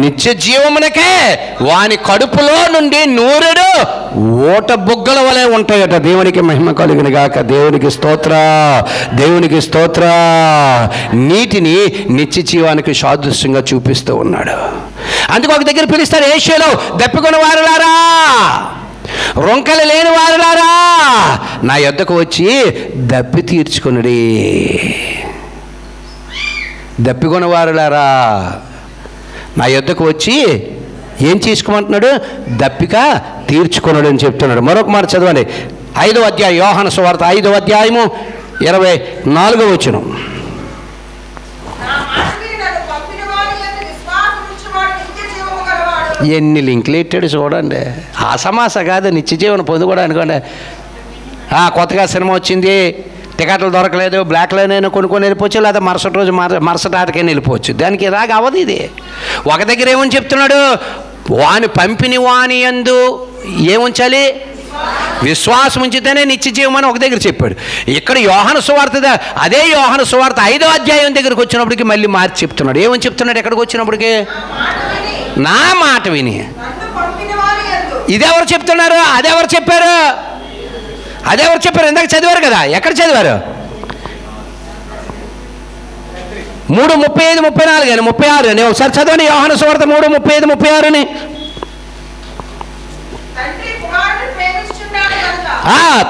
[SPEAKER 1] నిత్య జీవమునకే వాని కడుపులో నుండి నూరెడు ఓట బుగ్గల వలె ఉంటాయట. దేవునికి మహిమ కలుగును గాక, దేవునికి స్తోత్ర, దేవునికి స్తోత్ర. నీటిని నిత్య జీవానికి సాదృశ్యంగా చూపిస్తూ ఉన్నాడు. అందుకు ఒక దగ్గర పిలుస్తారు, ఏషియాలో దప్పికొన్న వారులారా, రొంకలు లేని వారులారా, నా యొద్దకు వచ్చి దప్పి తీర్చుకొనుడి. దప్పికొన్న వారులారా, నా యొద్దకు వచ్చి ఏం చేసుకోమంటున్నాడు? దప్పిక తీర్చుకొనుడు అని చెప్తున్నాడు. మరొక మాట చదవండి. 5వ అధ్యాయం, యోహాను సువార్త 5వ అధ్యాయము 24వ వచనం. ఎన్ని లింకులు ఎట్టాడు చూడండి. ఆసమాస కాదు, నిత్య జీవనం పొందుకోవడం అనుకోండి. కొత్తగా సినిమా వచ్చింది, టికెట్లు దొరకలేదు, బ్లాక్లోనైనా కొనుక్కొని వెళ్ళిపోవచ్చు, లేదా మరుసటి రోజు మరుసటి ఆటకైనా వెళ్ళిపోవచ్చు. దానికి ఇలాగ అవ్వదు ఇది. ఒక దగ్గర ఏమని చెప్తున్నాడు? వాని పంపిణీ వాని యందు ఏముంచాలి? విశ్వాసం ఉంచితేనే నిత్య జీవం అని ఒక దగ్గర చెప్పాడు. ఇక్కడ యోహాను సువార్త, అదే యోహాను సువార్త 5వ అధ్యాయం దగ్గరికి వచ్చినప్పటికి మళ్ళీ మార్చి చెప్తున్నాడు. ఏమని చెప్తున్నాడు? ఎక్కడికి వచ్చినప్పటికీ నా మాట విని. ఇదెవరు చెప్తున్నారు? అదెవరు చెప్పారు? ఇందాక చదివారు కదా, ఎక్కడ చదివారు? 3:35, 34 అని, 36 అని ఒకసారి చదవండి. యోహాను సువార్త 3:35, 36 అని.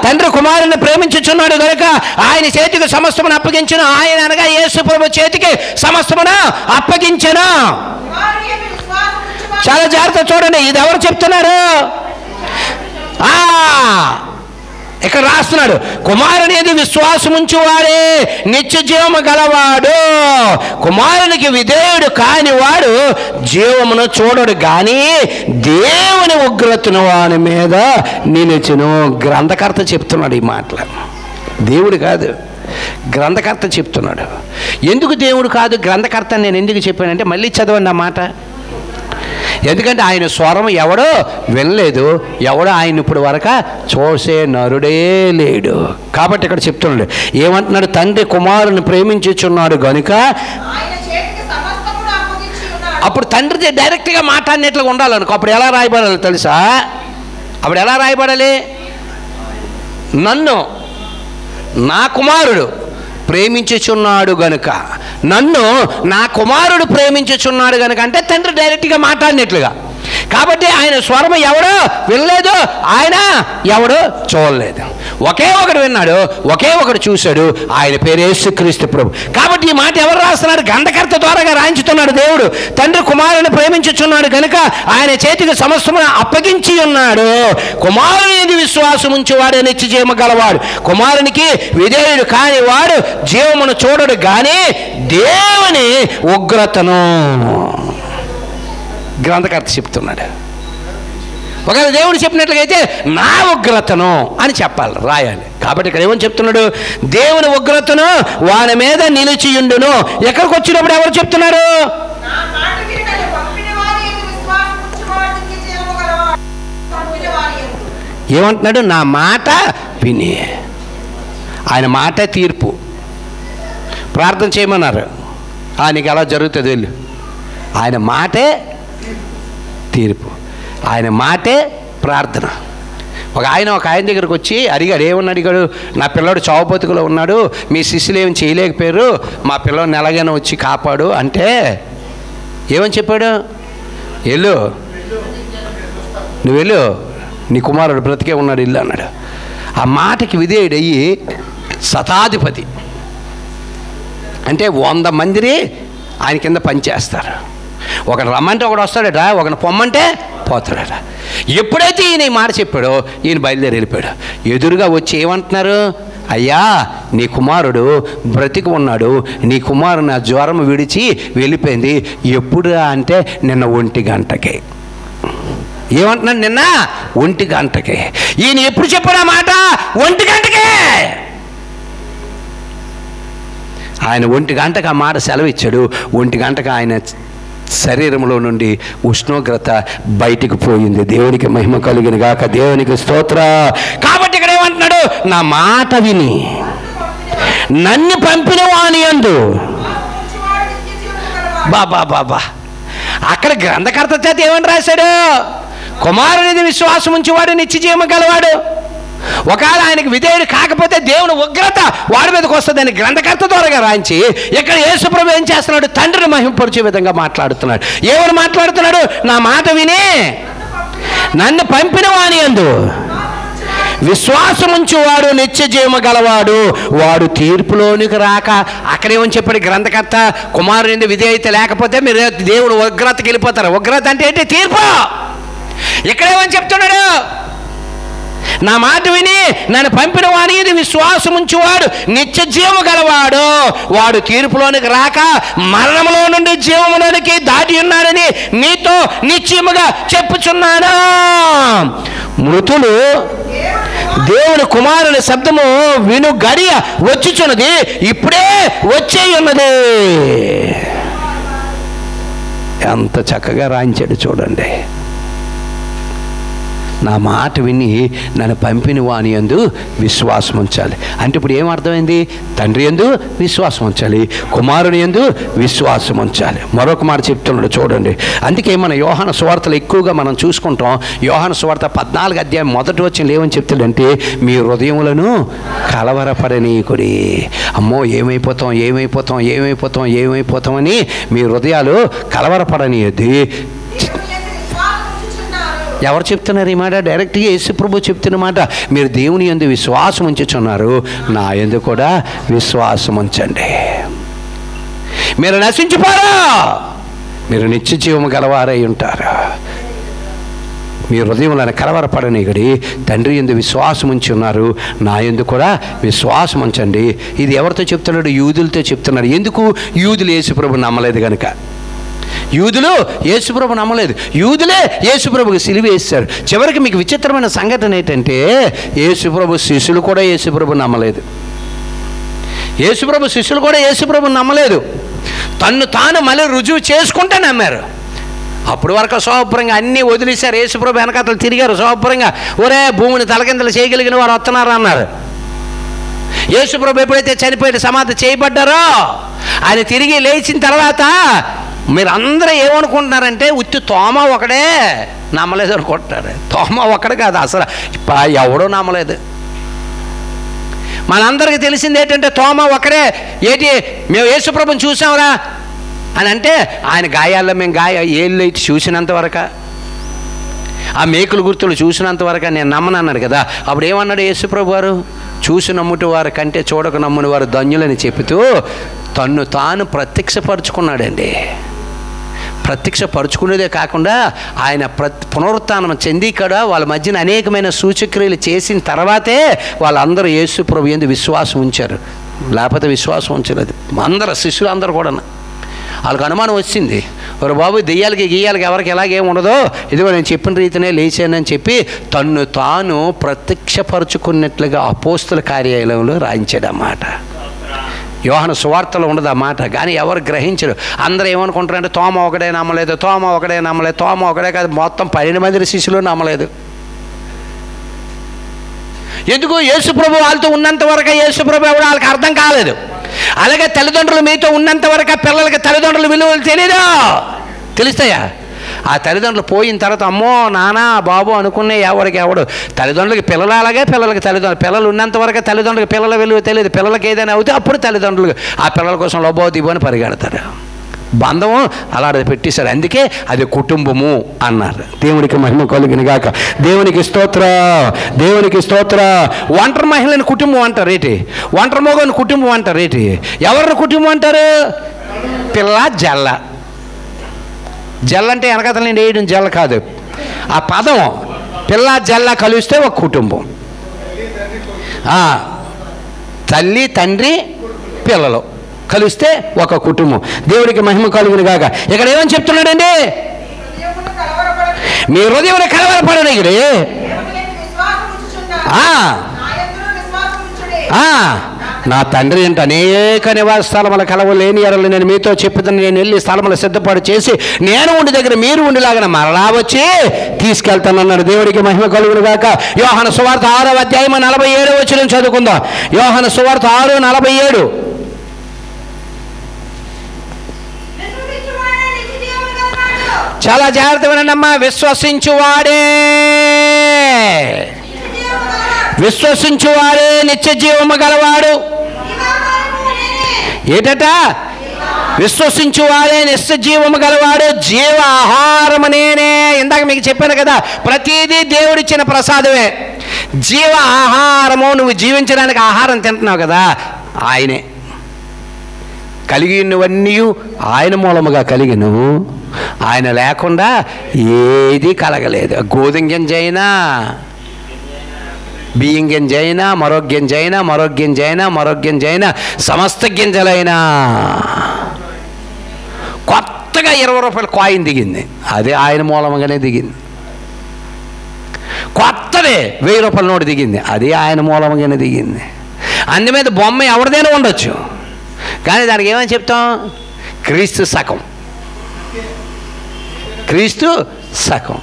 [SPEAKER 1] తండ్రి కుమారుని ప్రేమించుచున్నాడు కనుక ఆయన చేతికి సమస్తమును అప్పగించును. ఆయన అనగా యేసు ప్రభు చేతికి సమస్తమును అప్పగించెను. చాలా జాగ్రత్త చూడండి, ఇది ఎవరు చెప్తున్నారు? ఇక్కడ రాస్తున్నాడు, కుమారుని యందు విశ్వాసం ఉంచువాడే నిత్య జీవము గలవాడు, కుమారునికి విధేయుడు కాని వాడు జీవమును చూడడు గాని దేవుని ఉగ్రతను వాని మీద నిలిచెను. గ్రంథకర్త చెప్తున్నాడు ఈ మాటలు, దేవుడు కాదు, గ్రంథకర్త చెప్తున్నాడు. ఎందుకు దేవుడు కాదు గ్రంథకర్త నేను ఎందుకు చెప్పానంటే, మళ్ళీ చదవండి ఆ మాట. ఎందుకంటే ఆయన స్వరం ఎవడో వినలేదు, ఎవడో ఆయన ఇప్పుడు వరకు చూసే నరుడే లేడు. కాబట్టి ఇక్కడ చెప్తున్నాడు, ఏమంటున్నాడు? తండ్రి కుమారుని ప్రేమించుచున్నాడు గనుక. అప్పుడు తండ్రి డైరెక్ట్గా మాట్లాడినట్లుగా ఉండాలనుకో. అప్పుడు ఎలా రాయబడాలి తెలుసా? అప్పుడు ఎలా రాయబడాలి? నన్ను నా కుమారుడు ప్రేమించుచున్నాడు గనుక, నన్ను నా కుమారుడు ప్రేమించుచున్నాడు గనుక అంటే తండ్రి డైరెక్ట్గా మాట్లాడినట్లుగా. కాబట్టి ఆయన స్వరం ఎవడో వినలేదు, ఆయన ఎవడో చూడలేదు. ఒకే ఒకడు విన్నాడు, ఒకే ఒకడు చూశాడు, ఆయన పేరు యేసుక్రీస్తు ప్రభు. కాబట్టి ఈ మాట ఎవరు రాస్తున్నారు? గ్రంథకర్త ద్వారాగా రాయించుతున్నాడు దేవుడు. తండ్రి కుమారుని ప్రేమించుచున్నాడు కనుక ఆయన చేతికి సమస్తమును అప్పగించి ఉన్నాడు. కుమారుని విశ్వాసం ఉంచేవాడు నిత్య జీవము గలవాడు, కుమారునికి విధేయుడు కాని వాడు జీవమును చూడడు గాని దేవుని ఉగ్రతను. గ్రంథకర్త చెప్తున్నాడు. ఒకవేళ దేవుడు చెప్పినట్లుగా అయితే నా ఉగ్రతను అని చెప్పాలి, రాయాలి. కాబట్టి ఇక్కడ ఏమని చెప్తున్నాడు? దేవుని ఉగ్రతను వాని మీద నిలిచియుండును. ఎక్కడికి వచ్చినప్పుడు ఎవరు చెప్తున్నారు? ఏమంటున్నాడు? నా మాట విని. ఆయన మాట తీర్పు. ప్రార్థన చేయమన్నారు, నీకు ఎలా జరుగుతుంది వెళ్ళు. ఆయన మాటే తీర్పు, ఆయన మాటే ప్రార్థన. ఒక ఆయన దగ్గరికి వచ్చి అడిగాడు, ఏమని అడిగాడు? నా పిల్లోడు చావు బతుకులో ఉన్నాడు, మీ శిష్యులు ఏమి చేయలేకపోయారు, మా పిల్లోడిని ఎలాగైనా వచ్చి కాపాడు అంటే ఏమని చెప్పాడు? వెళ్ళు, నువ్వు వెళ్ళు, నీ కుమారుడు బ్రతికే ఉన్నాడు, ఇల్లు అన్నాడు. ఆ మాటకి విధేయుడయ్యి శతాధిపతి అంటే 100 మందిని ఆయన కింద పనిచేస్తారు. ఒకడు రమ్మంటే ఒకడు వస్తాడట, ఒకడు పొమ్మంటే పోతాడట. ఎప్పుడైతే ఈయన ఈ మాట చెప్పాడో ఈయన బయలుదేరి వెళ్ళిపోయాడు. ఎదురుగా వచ్చి ఏమంటున్నారు? అయ్యా, నీ కుమారుడు బ్రతికి ఉన్నాడు, నీ కుమారుడు నా జ్వరం విడిచి వెళ్ళిపోయింది. ఎప్పుడు అంటే నిన్న 1 గంటకి. ఏమంటున్నాడు? నిన్న 1 గంటకి. ఈయన ఎప్పుడు చెప్పాడు ఆ మాట? 1 గంటకే. ఆయన 1 గంటకు ఆ మాట సెలవిచ్చాడు. 1 గంటకు ఆయన శరీరంలో నుండి ఉష్ణోగ్రత బయటికి పోయింది. దేవునికి మహిమ కలిగిన గాక, దేవునికి స్తోత్ర. కాబట్టి ఇక్కడ ఏమంటున్నాడు? నా మాట విని నన్ను పంపిన వాని యందు బాబా అక్కడ గ్రంథకర్త చేత ఏమని రాశాడు? కుమారునిది విశ్వాసం ఉంచేవాడు నిత్య జీవం గలవాడు. ఒకవేళ ఆయనకు విధేయుడు కాకపోతే దేవుని ఉగ్రత వాడి మీదకి వస్తుందని గ్రంథకర్త ద్వారా రాయించి ఇక్కడ యేసుప్రభు ఏం చేస్తున్నాడు? తండ్రిని మహిమపరిచే విధంగా మాట్లాడుతున్నాడు. ఏమని మాట్లాడుతున్నాడు? నా మాట విని నన్ను పంపిన వాని యందు విశ్వాసం ఉంచువాడు నిత్య జీవము గలవాడు, వాడు తీర్పులోనికి రాక. అక్కడేమని చెప్పాడు గ్రంథకర్త? కుమారుని విధేయత లేకపోతే మీరు దేవుడు ఉగ్రతకి వెళ్ళిపోతారు. ఉగ్రత అంటే ఏంటి? తీర్పు. ఇక్కడేమని చెప్తున్నాడు? నా మాట విని నన్ను పంపిన వాని యందు విశ్వాసం ఉంచువాడు నిత్య జీవము గలవాడు, వాడు తీర్పులోనికి రాక మరణంలో నుండి జీవములోనికి దాటి ఉన్నాడని నీతో నిశ్చయముగా చెప్పుచున్నాను. మృతులు దేవుని కుమారుని శబ్దము విను గడియ వచ్చుచున్నది, ఇప్పుడే వచ్చే ఉన్నది. ఎంత చక్కగా రాయించాడు చూడండి. నా మాట విని నన్ను పంపిన వాని యందు విశ్వాసం ఉంచాలి అంటే ఇప్పుడు ఏమర్థమైంది? తండ్రి యందు విశ్వాసం ఉంచాలి, కుమారుని యందు విశ్వాసం ఉంచాలి. మరొక మాట చెప్తున్నాడు చూడండి. అందుకే మన యోహాను సువార్తలు ఎక్కువగా మనం చూసుకుంటాం. యోహాను సువార్త 14వ అధ్యాయం 1వ వచనంలో ఏమని చెప్తాడంటే, మీ హృదయములను కలవరపడనీయకుడి. అమ్మో ఏమైపోతాం అని మీ హృదయాలు కలవరపడనీయద్దు. ఎవరు చెప్తున్నారు ఈ మాట? డైరెక్ట్గా యేసుప్రభు చెప్తున్న మాట. మీరు దేవుని యందు విశ్వాసం ఉంచుచున్నారు, నా యందు కూడా విశ్వాసం ఉంచండి. మీరు నశించిపోరా, మీరు నిత్య జీవము గలవారై ఉంటారు. మీ హృదయములను కలవరపడనీయకుడి, తండ్రి యందు విశ్వాసం ఉంచి ఉన్నారు, నా యందు కూడా విశ్వాసం ఉంచండి. ఇది ఎవరితో చెప్తున్నాడు? యూదులతో చెప్తున్నాడు. ఎందుకు? యూదులు యేసుప్రభు నమ్మలేదు కనుక. యూదులు యేసుప్రభు నమ్మలేదు, యూదులే యేసుప్రభుకి సిలువ వేశారు. చివరికి మీకు విచిత్రమైన సంఘటన ఏంటంటే, యేసుప్రభు శిష్యులు కూడా యేసుప్రభు నమ్మలేదు. యేసుప్రభు శిష్యులు కూడా యేసుప్రభు నమ్మలేదు. తన్ను తాను మళ్ళీ రుజువు చేసుకుంటే నమ్మారు. అప్పుడు వరకు శుభ్రంగా అన్నీ వదిలేశారు. యేసుప్రభు వెనకాతలు తిరిగారు శుభ్రంగా. ఒరే, భూమిని తలకిందలు చేయగలిగిన వారు వస్తున్నారు అన్నారు. యేసుప్రభు ఎప్పుడైతే చనిపోయి సమాధి చేయబడ్డారో ఆయన తిరిగి లేచిన తర్వాత మీరు అందరూ ఏమనుకుంటున్నారంటే, ఉత్తి తోమ ఒకడే నమ్మలేదు అనుకుంటున్నారు. తోమ ఒక్కడే కాదు, అసలు ఎవడో నమ్మలేదు. మనందరికీ తెలిసింది ఏంటంటే తోమ ఒక్కడే. ఏంటి, మేము యేసుప్రభుని చూసాంరా అని అంటే, ఆయన గాయాల్లో మేము ఏళ్ళు ఇటు చూసినంత వరకు, ఆ మేకుల గుర్తులు చూసినంత వరకు నేను నమ్మనన్నాడు కదా. అప్పుడు ఏమన్నాడు యేసుప్రభు వారు? చూసి నమ్ముటి వారి కంటే చూడక నమ్ముని వారు ధన్యులని చెబుతూ తన్ను తాను ప్రత్యక్షపరుచుకున్నాడండి. ప్రత్యక్షపరుచుకునేదే కాకుండా ఆయన పునరుత్థానం చెంది ఇక్కడ వాళ్ళ మధ్యన అనేకమైన సూచక్రియలు చేసిన తర్వాతే వాళ్ళందరూ యేసుప్రభు యందు విశ్వాసం ఉంచారు. లేకపోతే విశ్వాసం ఉంచలేదు. అందరూ శిష్యులు అందరూ కూడా వాళ్ళకి అనుమానం వచ్చింది. ఒక బాబు దెయ్యాలకి గీయాలకి ఎవరికి ఎలాగేం ఉండదో, ఇదిగో నేను చెప్పిన రీతినే లేచానని చెప్పి తన్ను తాను ప్రత్యక్షపరుచుకున్నట్లుగా అపోస్తుల కార్యాలయంలో రాయించాడు అన్నమాట. యోహాను సువార్తలో ఉండదు ఆ మాట, కానీ ఎవరు గ్రహించరు. అందరూ ఏమనుకుంటారంటే తోమ ఒకడే నమ్మలేదు, తోమ ఒకడే కాదు, మొత్తం 12 మంది శిష్యులు నమ్మలేదు. ఎందుకు? యేసుప్రభు వాళ్ళతో ఉన్నంత వరకు యేసుప్రభు ఎవరు వాళ్ళకి అర్థం కాలేదు. అలాగే తల్లిదండ్రులు మీతో ఉన్నంత వరకు పిల్లలకి తల్లిదండ్రుల విలువలు తెలీదు. తెలుస్తాయా? ఆ తల్లిదండ్రులు పోయిన తర్వాత అమ్మో నానా బాబు అనుకునే ఎవడు తల్లిదండ్రులకి పిల్లలు, అలాగే పిల్లలకి తల్లిదండ్రులు. పిల్లలు ఉన్నంత వరకు తల్లిదండ్రులకి పిల్లల విలువ తెలియదు. పిల్లలకి ఏదైనా అవుతే అప్పుడు తల్లిదండ్రులు ఆ పిల్లల కోసం లోబో దిబో అని పరిగెడతారు. బంధం అలాంటిది పెట్టేశారు. అందుకే అది కుటుంబము అన్నారు. దేవునికి మహిమ కలుగును గాక. దేవునికి స్తోత్ర, దేవునికి స్తోత్ర. ఒంటరి మహిళని కుటుంబం అంటారు ఏంటి? ఒంటరి మగని కుటుంబం అంటారు ఏంటి? ఎవరిని కుటుంబం అంటారు? పిల్ల జల్ల. జల్ల అంటే వెనకతల నుండి వేయడం జల్ల కాదు. ఆ పదం పిల్ల జల్ల కలిస్తే ఒక కుటుంబం. తల్లి తండ్రి పిల్లలు కలిస్తే ఒక కుటుంబం. దేవుడికి మహిమ కలుగును గాక. ఇక్కడ ఏమని చెప్తున్నాడండి? మీ హృదయం కలవరపడను. ఇక్కడ నా తండ్రి అంటే అనేక నివాస స్థలముల కలవలేని ఎరలు నేను మీతో చెప్పుతాను. నేను వెళ్ళి స్థలముల సిద్ధపాటు చేసి నేను ఉండి దగ్గర మీరు ఉండిలాగా మరలా వచ్చి తీసుకెళ్తానన్నాడు. దేవుడికి మహిమ కలుగును గాక. యోహాను సువార్త 6వ అధ్యాయం 47వ వచనం చదువుకుందాం. యోహాను సువార్త 6:47. చాలా జాగ్రత్త వినండమ్మా. విశ్వసించువాడే నిత్య జీవము గలవాడు. ఏటట? విశ్వసించువాడే నిత్య జీవము గలవాడు. జీవ ఆహారము నేనే. ఇందాక మీకు చెప్పాను కదా, ప్రతిదీ దేవుడిచ్చిన ప్రసాదమే. జీవ ఆహారము. నువ్వు జీవించడానికి ఆహారం తింటున్నావు కదా, ఆయనే. కలిగినవన్నీ ఆయన మూలముగా కలిగినవు. ఆయన లేకుండా ఏది కలగలేదు. గోధుమ గింజ అయినా, బియ్యం గింజ అయినా, మరొక గింజ అయినా, మరొక గింజ అయినా, మరొక గింజ అయినా, సమస్త గింజలైనా. కొత్తగా 20 రూపాయల కాయిన్ దిగింది, అదే ఆయన మూలముగానే దిగింది. కొత్తదే 1000 రూపాయల నోటు దిగింది, అది ఆయన మూలముగానే దిగింది. అందు మీద బొమ్మ ఎవరిదైనా ఉండొచ్చు, కానీ దానికి ఏమని చెప్తాం? క్రీస్తు సగం, క్రీస్తు సగం.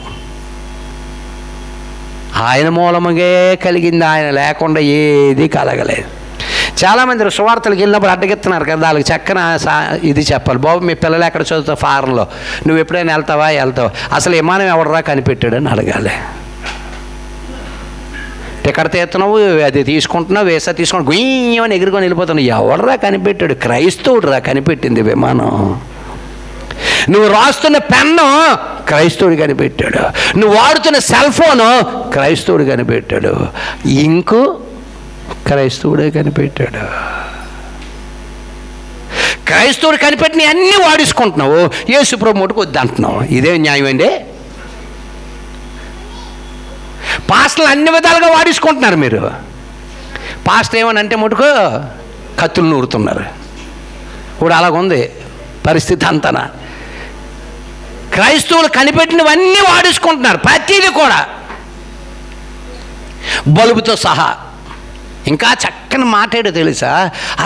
[SPEAKER 1] ఆయన మూలముగే కలిగింది, ఆయన లేకుండా ఏది కలగలేదు. చాలామంది సువార్తలకు వెళ్ళినప్పుడు అడ్డగెత్తున్నారు కదా, వాళ్ళకి చక్కన ఇది చెప్పాలి. బాబు మీ పిల్లలు ఎక్కడ చదువుతావు? ఫారెన్లో. నువ్వు ఎప్పుడైనా వెళ్తావా? అసలు విమానం ఎవడరా కనిపెట్టాడని అడగాలి. టికెట్ తీస్తున్నావు, అది తీసుకుంటున్నావు, వీసా తీసుకుంటున్నావు, గుయ్యమని ఎగురుకొని వెళ్ళిపోతున్నావు. ఎవడరా కనిపెట్టాడు? క్రైస్తవుడు రా కనిపెట్టింది విమానం. నువ్వు రాస్తున్న పెన్ను క్రైస్తవుడు కనిపెట్టాడు. నువ్వు వాడుతున్న సెల్ ఫోను క్రైస్తవుడు కనిపెట్టాడు. ఇంకు క్రైస్తవుడే కనిపెట్టాడు. క్రైస్తవుడు కనిపెట్టిన అన్నీ వాడేసుకుంటున్నావు, యేసు ప్రభు మటుకు వద్దంటున్నావు. ఇదే న్యాయం అండి? పాస్టర్లు అన్ని విధాలుగా వాడేసుకుంటున్నారు. మీరు పాస్టర్ ఏమని అంటే మటుకు కత్తులు నూరుతున్నారు. ఇప్పుడు అలాగుంది పరిస్థితి అంతనా. క్రైస్తవులు కనిపెట్టినవన్నీ వాడేసుకుంటున్నారు, ప్రతిదీ కూడా, బలుబుతో సహా. ఇంకా చక్కని మాట ఏంటో తెలుసా?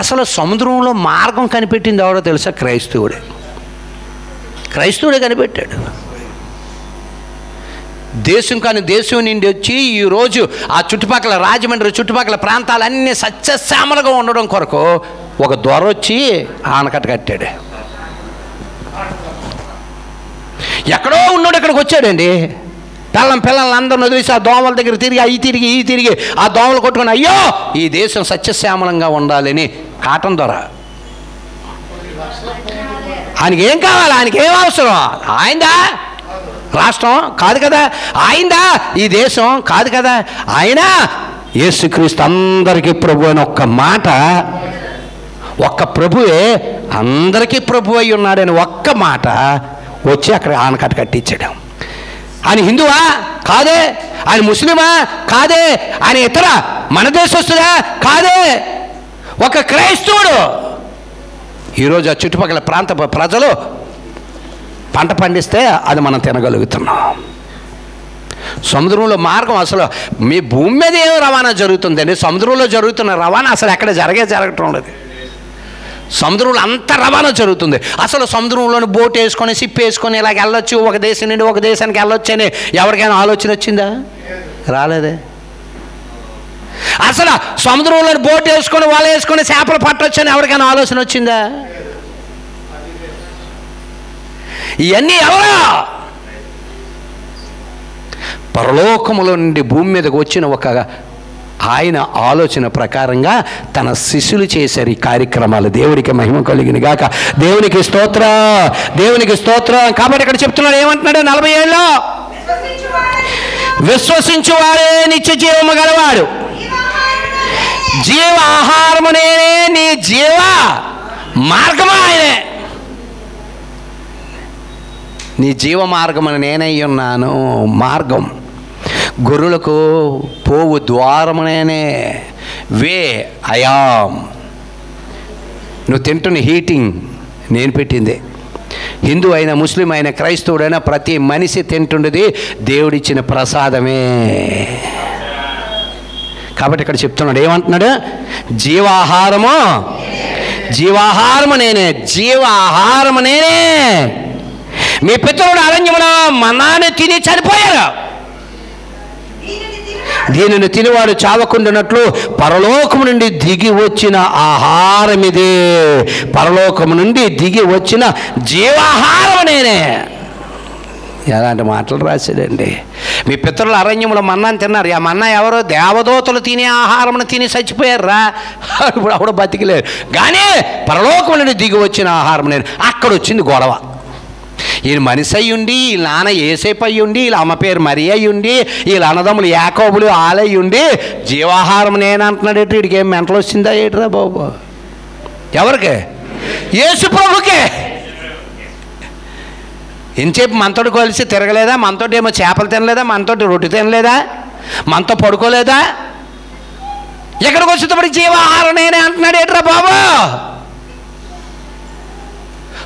[SPEAKER 1] అసలు సముద్రంలో మార్గం కనిపెట్టింది ఎవరో తెలుసా? క్రైస్తవుడే. క్రైస్తవుడే కనిపెట్టాడు. దేశం కానీ దేశం నుండి వచ్చి ఈరోజు ఆ చుట్టుపక్కల రాజమండ్రి చుట్టుపక్కల ప్రాంతాలన్నీ సస్యశ్యామలుగా ఉండడం కొరకు ఒక దొర వచ్చి ఆనకట్ట కట్టాడు. ఎక్కడో ఉన్నాడు ఇక్కడికి వచ్చాడండి. పిల్లల్ని అందరిని వదిలేసి ఆ దోమల దగ్గర తిరిగి ఈ తిరిగి ఆ దోమలు కొట్టుకుని, అయ్యో ఈ దేశం సస్యశ్యామలంగా ఉండాలని కాటన్ దొర. ఆయనకి ఏం కావాలి? ఆయనకి ఏం అవసరం? ఆయనదా రాష్ట్రం? కాదు కదా. ఆయనదా ఈ దేశం? కాదు కదా. ఆయన యేసుక్రీస్తు అందరికీ ప్రభు అని ఒక్క మాట, ఒక్క ప్రభువే అందరికీ ప్రభు అయి ఉన్నాడని ఒక్క మాట వచ్చి అక్కడ ఆనకట్ట కట్టించాడు. ఆయన హిందువా? కాదే. ఆయన ముస్లిమా? కాదే. ఆయన ఇతర మన దేశస్తుడా? కాదే. ఒక క్రైస్తవుడు. ఈరోజు ఆ చుట్టుపక్కల ప్రాంత ప్రజలు పంట పండిస్తే అది మనం తినగలుగుతున్నాం. సముద్రంలో మార్గం అసలు మీ భూమి మీద ఏం రవాణా జరుగుతుందండి? సముద్రంలో జరుగుతున్న రవాణా అసలు ఎక్కడ జరగటం లేదు. సముద్రంలో అంత రవాణా జరుగుతుంది. అసలు సముద్రంలోని బోట్ వేసుకొని షిప్ వేసుకొని ఇలాగ వెళ్ళొచ్చు, ఒక దేశం నుండి ఒక దేశానికి వెళ్ళొచ్చు అని ఎవరికైనా ఆలోచన వచ్చిందా? రాలేదే. అసలు సముద్రంలో బోట్ వేసుకొని వల వేసుకొని చేపలు పట్టొచ్చని ఎవరికైనా ఆలోచన వచ్చిందా? ఇవన్నీ ఎవరా? పరలోకములో నుండి భూమి మీదకి వచ్చిన ఒక ఆయన ఆలోచన ప్రకారంగా తన శిష్యులు చేశారు ఈ కార్యక్రమాలు. దేవుడికి మహిమ కలిగిన గాక. దేవునికి స్తోత్రం, దేవునికి స్తోత్రం. కాబట్టి ఇక్కడ చెప్తున్నాడు, ఏమంటున్నాడు 47లో, విశ్వసించువాడే నిత్య జీవము గలవాడు, జీవ ఆహారము నేనే, నీ జీవ మార్గము ఆయనే. నీ జీవ మార్గమును నేనై ఉన్నాను. మార్గం, గొర్రెలకు పోవు ద్వారము నేనే. వే అయాం. నువ్వు తింటున్న హీటింగ్ నేను పెట్టింది. హిందూ అయినా, ముస్లిం అయినా, క్రైస్తవుడైనా ప్రతి మనిషి తింటుండేది దేవుడిచ్చిన ప్రసాదమే. కాబట్టి ఇక్కడ చెప్తున్నాడు, ఏమంటున్నాడు? జీవాహారము, జీవాహారము నేనే, జీవాహారము నేనే. మీ పితరుడు అరణ్యములో మన్నాను తిని చనిపోయారు. దీనిని తినివాడు చావకుండానట్లు పరలోకము నుండి దిగి వచ్చిన ఆహారం ఇదే. పరలోకము నుండి దిగి వచ్చిన జీవాహారం నేనే. ఎలాంటి మాటలు రాశాడండి. మీ పితరులు అరణ్యములో మన్నాను తిన్నారు. ఆ మన్నా ఎవరో? దేవదూతలు తినే ఆహారమును తిని చచ్చిపోయారా? ఇప్పుడు అప్పుడు బతికిలేరు. కానీ పరలోకము నుండి దిగి వచ్చిన ఆహారం నేను. అక్కడ వచ్చింది గొడవ. ఈయన మనిషి అయ్యి ఉండి, వీళ్ళ నాన్న ఏసేపు అయ్యి ఉండి, వీళ్ళ అమ్మ పేరు మరి అయ్యి ఉండి, వీళ్ళ అన్నదమ్ములు యాకోబులు ఆలయ్యి ఉండి జీవాహారం నేను అంటున్నాడు. ఏంటి వీడికి ఏం మెంటలు వచ్చిందా ఏంట్రా బాబు? ఎవరికి? యేసు ప్రభుకే. ఎంతసేపు మనతోటి కలిసి తిరగలేదా? మనతోటి ఏమో చేపలు తినలేదా? మనతోటి రొట్టె తినలేదా? మనతో పడుకోలేదా? ఎక్కడికి వచ్చేటప్పటికి జీవాహారం నేనే అంటున్నాడు. ఏంట్రా బాబు?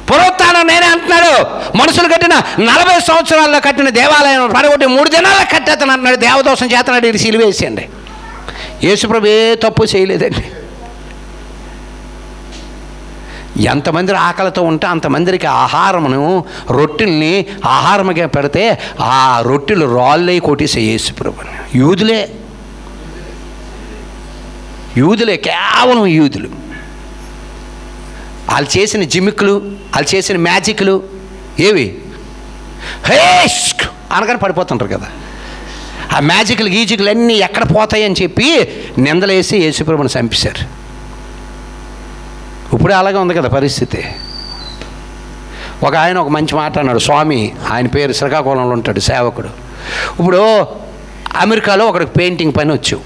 [SPEAKER 1] పునరుత్థానం నేనే అంటున్నాడు. మనుషులు కట్టిన 40 సంవత్సరాల్లో కట్టిన దేవాలయం పడగొట్టి 3 దినాల్లో కట్టేతను అంటున్నాడు. దేవదోషం చేతనాడు. ఇది సిలువేసేయండి. యేసుప్రభు ఏ తప్పు చేయలేదండి. ఎంతమంది ఆకలితో ఉంటే అంతమందికి ఆహారమును, రొట్టెల్ని ఆహారముగా పెడితే ఆ రొట్టెలు రాళ్ళై కొట్టేసే యేసుప్రభుని. యూదులే, కేవలం యూదులు. వాళ్ళు చేసిన జిమిక్లు, వాళ్ళు చేసిన మ్యాజిక్లు ఏవి? హేష్ అనగానే పడిపోతుంటారు కదా. ఆ మ్యాజిక్లు గీజిక్లు అన్నీ ఎక్కడ పోతాయని చెప్పి నిందలేసి యేసుప్రభుని చంపేశారు. ఇప్పుడే అలాగే ఉంది కదా పరిస్థితి. ఒక ఆయన ఒక మంచి మాట అన్నాడు. స్వామి, ఆయన పేరు శ్రీకాకుళంలో ఉంటాడు, సేవకుడు. ఇప్పుడు అమెరికాలో ఒకడికి పెయింటింగ్ పని వచ్చు.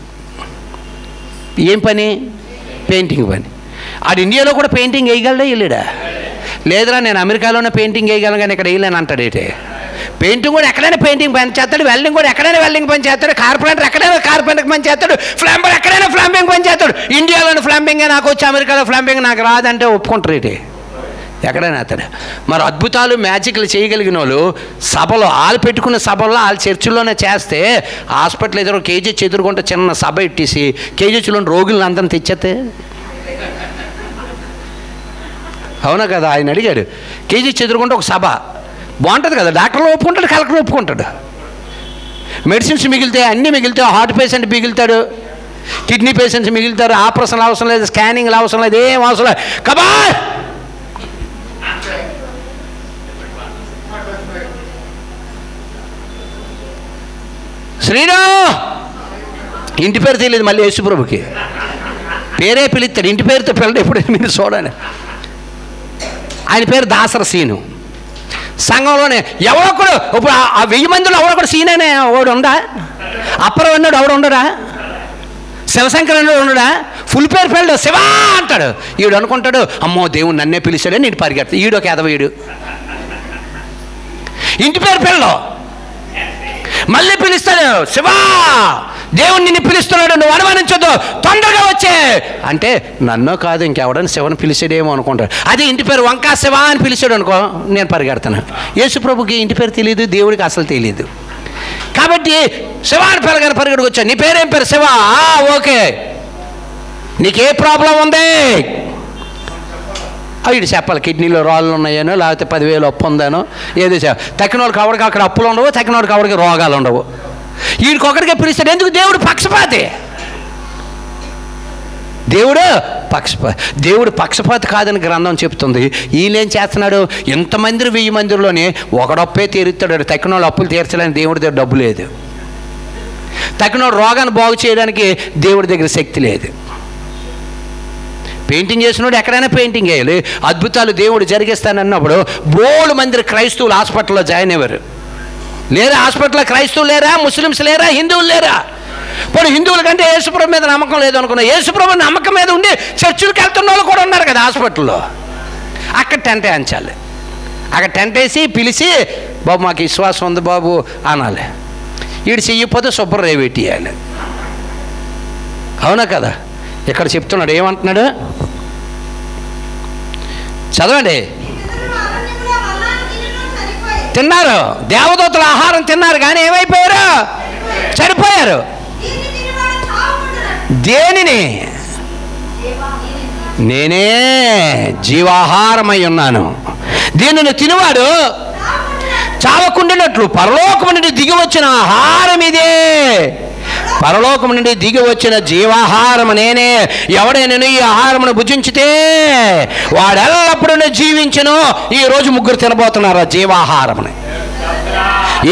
[SPEAKER 1] ఏం పని? పెయింటింగ్ పని. ఆడు ఇండియాలో కూడా పెయింటింగ్ వేయగలడా? వెళ్ళాడా? లేదురా, నేను అమెరికాలోనే పెయింటింగ్ వేయగలను కానీ ఇక్కడ వేయలేను అంటాడు. ఏంటి? పెయింటింగ్ కూడా ఎక్కడైనా పెయింటింగ్ పని చేస్తాడు, వెల్డింగ్ కూడా ఎక్కడైనా వెల్డింగ్ పని చేస్తాడు, కార్పెంటర్ ఎక్కడైనా కార్పెంటర్ పని చేస్తాడు, ఫ్లాంబర్ ఎక్కడైనా ఫ్లాంబింగ్ పని చేస్తాడు. ఇండియాలోని ఫ్లాంబింగే నాకు వచ్చి, అమెరికాలో ఫ్లాంబింగ్ నాకు రాదంటే ఒప్పుకుంటారు. ఏంటి? ఎక్కడైనా అతడు. మరి అద్భుతాలు మ్యాజిక్లు చేయగలిగిన వాళ్ళు సభలో, వాళ్ళు పెట్టుకున్న సభల్లో, వాళ్ళ చర్చిలోనే చేస్తే హాస్పిటల్ ఎదురు కేజీహెచ్ ఎదురుకుంటే చిన్న సభ ఇట్టేసి కేజీహెచ్లోని రోగులను అందరిని తెచ్చేస్తే, అవునా కదా? ఆయన అడిగాడు. కేజీహెచ్ ఎదురుకుంటే ఒక సభ బాగుంటుంది కదా. డాక్టర్లు ఒప్పుకుంటాడు, కలెక్టర్ ఒప్పుకుంటాడు. మెడిసిన్స్ మిగిలితే, అన్నీ మిగిలితే, హార్ట్ పేషెంట్ మిగులుతాడు, కిడ్నీ పేషెంట్స్ మిగులుతారు, ఆపరేషన్లు అవసరం లేదు, స్కానింగ్లు అవసరం లేదు, ఏం అవసరం లేదు. కబా శ్రీరామ్ ఇంటి పేరు తెలియదు మళ్ళీ యేసుప్రభుకి. పేరే పిలుస్తాడు, ఇంటి పేరుతో పిల్లడు ఎప్పుడైనా మీరు చూడండి. ఆయన పేరు దాసర సీను. సంఘంలోనే ఎవడొక్కడు, ఇప్పుడు ఆ 1000 మందిలో ఎవడొక్కడు సీనేనే వాడు ఉండా? అప్పరం అన్నాడు ఎవడు ఉండడా? శివశంకర్ అన్నాడు ఉండడా? ఫుల్ పేరు పిల్లడు శివా అంటాడు. ఈడు అనుకుంటాడు, అమ్మో దేవుడు నన్నే పిలిచాడని నేను పరిగెడతాడు. ఈడొక ఎదవీడు. ఇంటి పేరు పిల్లడు మళ్ళీ పిలుస్తాడు, శివా దేవుడు నిన్ను పిలుస్తున్నాడు, నువ్వు అనుమానించొద్దు, తొందరగా వచ్చే అంటే నన్నో కాదు ఇంకెవడని శివని పిలిచాడేమో అనుకుంటాడు. అదే ఇంటి పేరు వంకా శివ అని పిలిచాడు అనుకో, నేను పరిగెడతాను. యేసుప్రభుకి ఇంటి పేరు తెలియదు, దేవుడికి అసలు తెలియదు. కాబట్టి శివ అని పిల్లగానే పరిగెడుకు వచ్చాడు. నీ పేరేం పేరు? శివ. ఓకే, నీకే ప్రాబ్లం ఉంది? వీడు చెప్పాలి. కిడ్నీలో రాళ్ళు ఉన్నాయనో, లేకపోతే 10,000 అప్పు ఉందానో, ఏదో తక్కిన వాళ్ళకి ఎవరికి అక్కడ అప్పులు ఉండవు, తక్కిన వాళ్ళకి ఎవరికి రోగాలు ఉండవు. వీడికి ఒకరికే పిలుస్తాడు. ఎందుకు? దేవుడు పక్షపాతి. దేవుడు పక్షపాతి కాదని గ్రంథం చెప్తుంది. ఈయనేం చేస్తున్నాడు? ఇంతమంది 1000 మందిలోనే ఒకడొప్పే తీరుతాడు. తక్కినోళ్ళు అప్పులు తీర్చడానికి దేవుడి దగ్గర డబ్బు లేదు. తక్కినోడు రోగాన్ని బాగు చేయడానికి దేవుడి దగ్గర శక్తి లేదు. పెయింటింగ్ చేసినోడు ఎక్కడైనా పెయింటింగ్ వేయాలి. అద్భుతాలు దేవుడు జరిగిస్తానన్నప్పుడు బోల్డ్ మంది క్రైస్తవులు హాస్పిటల్లో జాయిన్ అయ్యారు. లేరా హాస్పిటల్లో క్రైస్తవులు లేరా? ముస్లిమ్స్ లేరా? హిందువులు లేరా? ఇప్పుడు హిందువుల కంటే యేసుప్రభు మీద నమ్మకం లేదు అనుకున్నా. యేసుప్రభు నమ్మకం మీద ఉండి చర్చిలకు వెళ్తున్న వాళ్ళు కూడా ఉన్నారు కదా హాస్పిటల్లో. అక్కడ టెంట్ వేయించాలి. అక్కడ టెంట్ వేసి పిలిచి, బాబు మాకు విశ్వాసం ఉంది బాబు అనాలి. వీడు చెయ్యకపోతే శుభ్రం రేవెట్టియాలి. అవునా కదా? ఇక్కడ చెప్తున్నాడు, ఏమంటున్నాడు చదవండి. తిన్నారు, దేవదూతల ఆహారం తిన్నారు, కానీ ఏమైపోయారు? చనిపోయారు. దేనిని? నేనే జీవాహారమై ఉన్నాను, దీనిని తినువాడు చావకుండినట్లు పరలోకము నుండి దిగి వచ్చిన ఆహారం ఇదే. పరలోకము నుండి దిగి వచ్చిన జీవాహారము నేనే. ఎవడైనా ఈ ఆహారమును భుజించితే వాడెల్లప్పుడూ జీవించును. ఈరోజు ముగ్గురు తినబోతున్నారు ఆ జీవాహారముని.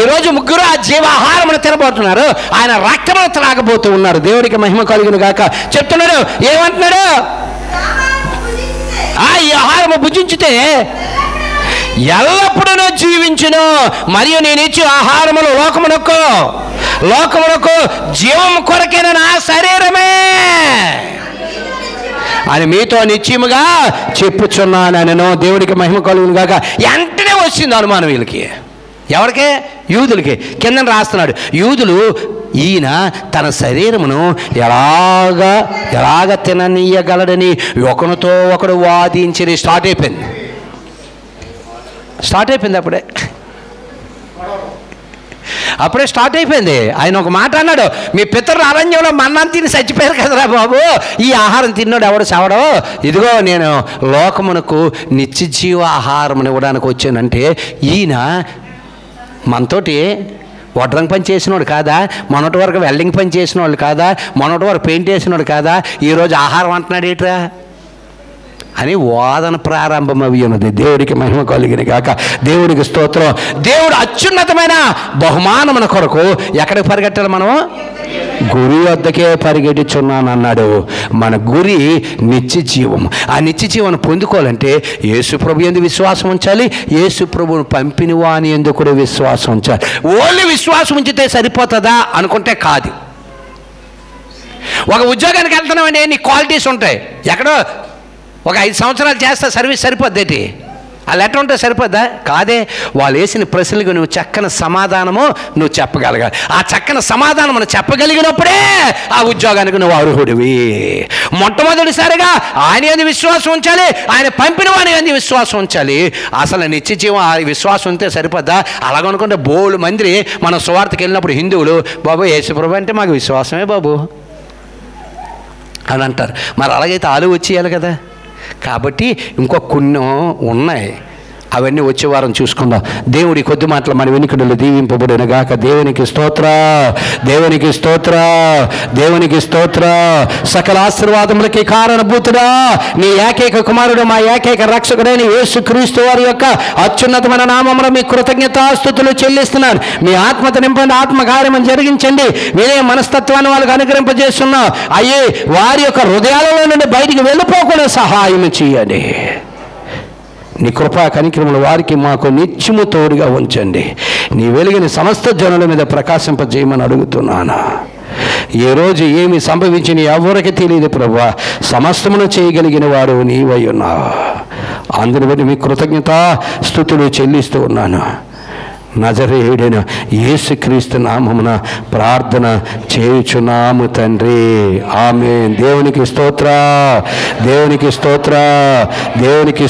[SPEAKER 1] ఈరోజు ముగ్గురు ఆ జీవాహారమును తినబోతున్నారు. ఆయన రక్తమును త్రాగబోతూ ఉన్నారు. దేవుడికి మహిమ కలుగును గాక. చెప్తున్నాడు, ఏమంటున్నాడు? ఈ ఆహారము భుజించితే ఎల్లప్పుడూ జీవించును. మరియు నేను ఇచ్చే ఆహారములు లోకమునకు జీవము కొరకైన నా శరీరమే అని మీతో నిశ్చయముగా చెప్పుచున్నాను. దేవుడికి మహిమ కలుగును గాక. వెంటనే వచ్చింది అనుమానం వీళ్ళకి. ఎవరికే? యూదులకి. కింద రాస్తున్నాడు, యూదులు ఈయన తన శరీరమును ఎలాగ తిననీయగలడని ఒకరితో ఒకడు వాదించి స్టార్ట్ అయిపోయింది. అప్పుడే స్టార్ట్ అయిపోయింది. ఆయన ఒక మాట అన్నాడు, మీ పితరులు అరణ్యంలో మన్నాను తిని చచ్చిపోయారు కదరా బాబు, ఈ ఆహారం తిన్నాడు ఎవడు చావడో, ఇదిగో నేను లోకమునకు నిత్యజీవ ఆహారం ఇవ్వడానికి వచ్చానంటే ఈయన మనతోటి వడ్రంగి పని చేసినోడు కాదా? మొన్నటి వరకు వెల్డింగ్ పని చేసినోళ్ళు కాదా? మొన్నటి వరకు పెయింట్ వేసినోడు కాదా? ఈరోజు ఆహారం అంటున్నాడు ఏట్రా అని వాదన ప్రారంభమవి ఉన్నది. దేవుడికి మహిమ కలిగిన గాక. దేవుడికి స్తోత్రం. దేవుడు అత్యున్నతమైన బహుమానమున కొరకు ఎక్కడికి పరిగెట్టాలి? మనము గురి వద్దకే పరిగెట్టుచున్నాను అన్నాడు. మన గురి నిత్య జీవం. ఆ నిత్య జీవం పొందుకోవాలంటే యేసుప్రభు యందు విశ్వాసం ఉంచాలి. యేసుప్రభుని పంపిన వాని యందు కూడా విశ్వాసం ఉంచాలి. ఓన్లీ విశ్వాసం ఉంచితే సరిపోతుందా అనుకుంటే కాదు. ఒక ఉద్యోగానికి వెళ్తున్నామండి, నీ క్వాలిటీస్ ఉంటాయి. ఎక్కడో ఒక 5 సంవత్సరాలు చేస్తా సర్వీస్ సరిపోద్దేటి? ఆ లెటర్ ఉంటే సరిపోద్దా? కాదే. వాళ్ళు వేసిన ప్రశ్నలకు నువ్వు చక్కని సమాధానము నువ్వు చెప్పగలగాలి. ఆ చక్కని సమాధానం మనం చెప్పగలిగినప్పుడే ఆ ఉద్యోగానికి నువ్వు అర్హుడివి. మొట్టమొదటిసారిగా ఆయన యందు విశ్వాసం ఉంచాలి, ఆయన పంపిన వాని యందు విశ్వాసం ఉంచాలి. అసలు నిత్య జీవం ఆ విశ్వాసం ఉంటే సరిపోద్దా? అలాగనుకుంటే బోల్డ్ మంది మనం సువార్తకి వెళ్ళినప్పుడు హిందువులు, బాబు యేసుప్రభు అంటే మాకు విశ్వాసమే బాబు అని అంటారు. మరి అలాగైతే ఆలు వచ్చేయాలి కదా. కాబట్టి ఇంకో కొన్ని ఉన్నాయి, అవన్నీ వచ్చే వారం చూసుకుందాం. దేవుడి కొద్ది మాటలు మన వెనుకడలు దీవింపబడిన గాక. దేవునికి స్తోత్ర, దేవునికి స్తోత్ర, దేవునికి స్తోత్ర. సకల ఆశీర్వాదములకి కారణభూతుడా నీ ఏకైక కుమారుడు, మా ఏకైక రక్షకుడైన యేసుక్రీస్తు వారి యొక్క అత్యున్నతమైన నామములో మీ కృతజ్ఞతాస్తుతులు చెల్లిస్తున్నాను. మీ ఆత్మత నింపండి, ఆత్మకార్యము జరిగించండి. మీరే మనస్తత్వాన్ని వాళ్ళకి అనుగ్రహింపజేస్తున్నాం. అయ్యే వారి యొక్క హృదయాలలో నుండి బయటికి వెళ్ళిపోకుండా సహాయం చేయండి. నీ కృపా కనికరములు వారికి మాకు నిత్యము తోడుగా ఉంచండి. నీ వెలుగుని సమస్త జనుల మీద ప్రకాశింపజేయమని అడుగుతున్నాను. ఏ రోజు ఏమి సంభవించిన ఎవరికి తెలియదు ప్రభువా. సమస్తమును చేయగలిగిన వాడు నీవై ఉన్నావు. అందుని బట్టి మీ కృతజ్ఞత స్తుతులు చెల్లిస్తూ ఉన్నాను. నజరేయుడైన యేసుక్రీస్తు నామమున ప్రార్థన చేయుచున్నాము తండ్రి. ఆమేన్. దేవునికి స్తోత్ర, దేవునికి స్తోత్ర, దేవునికి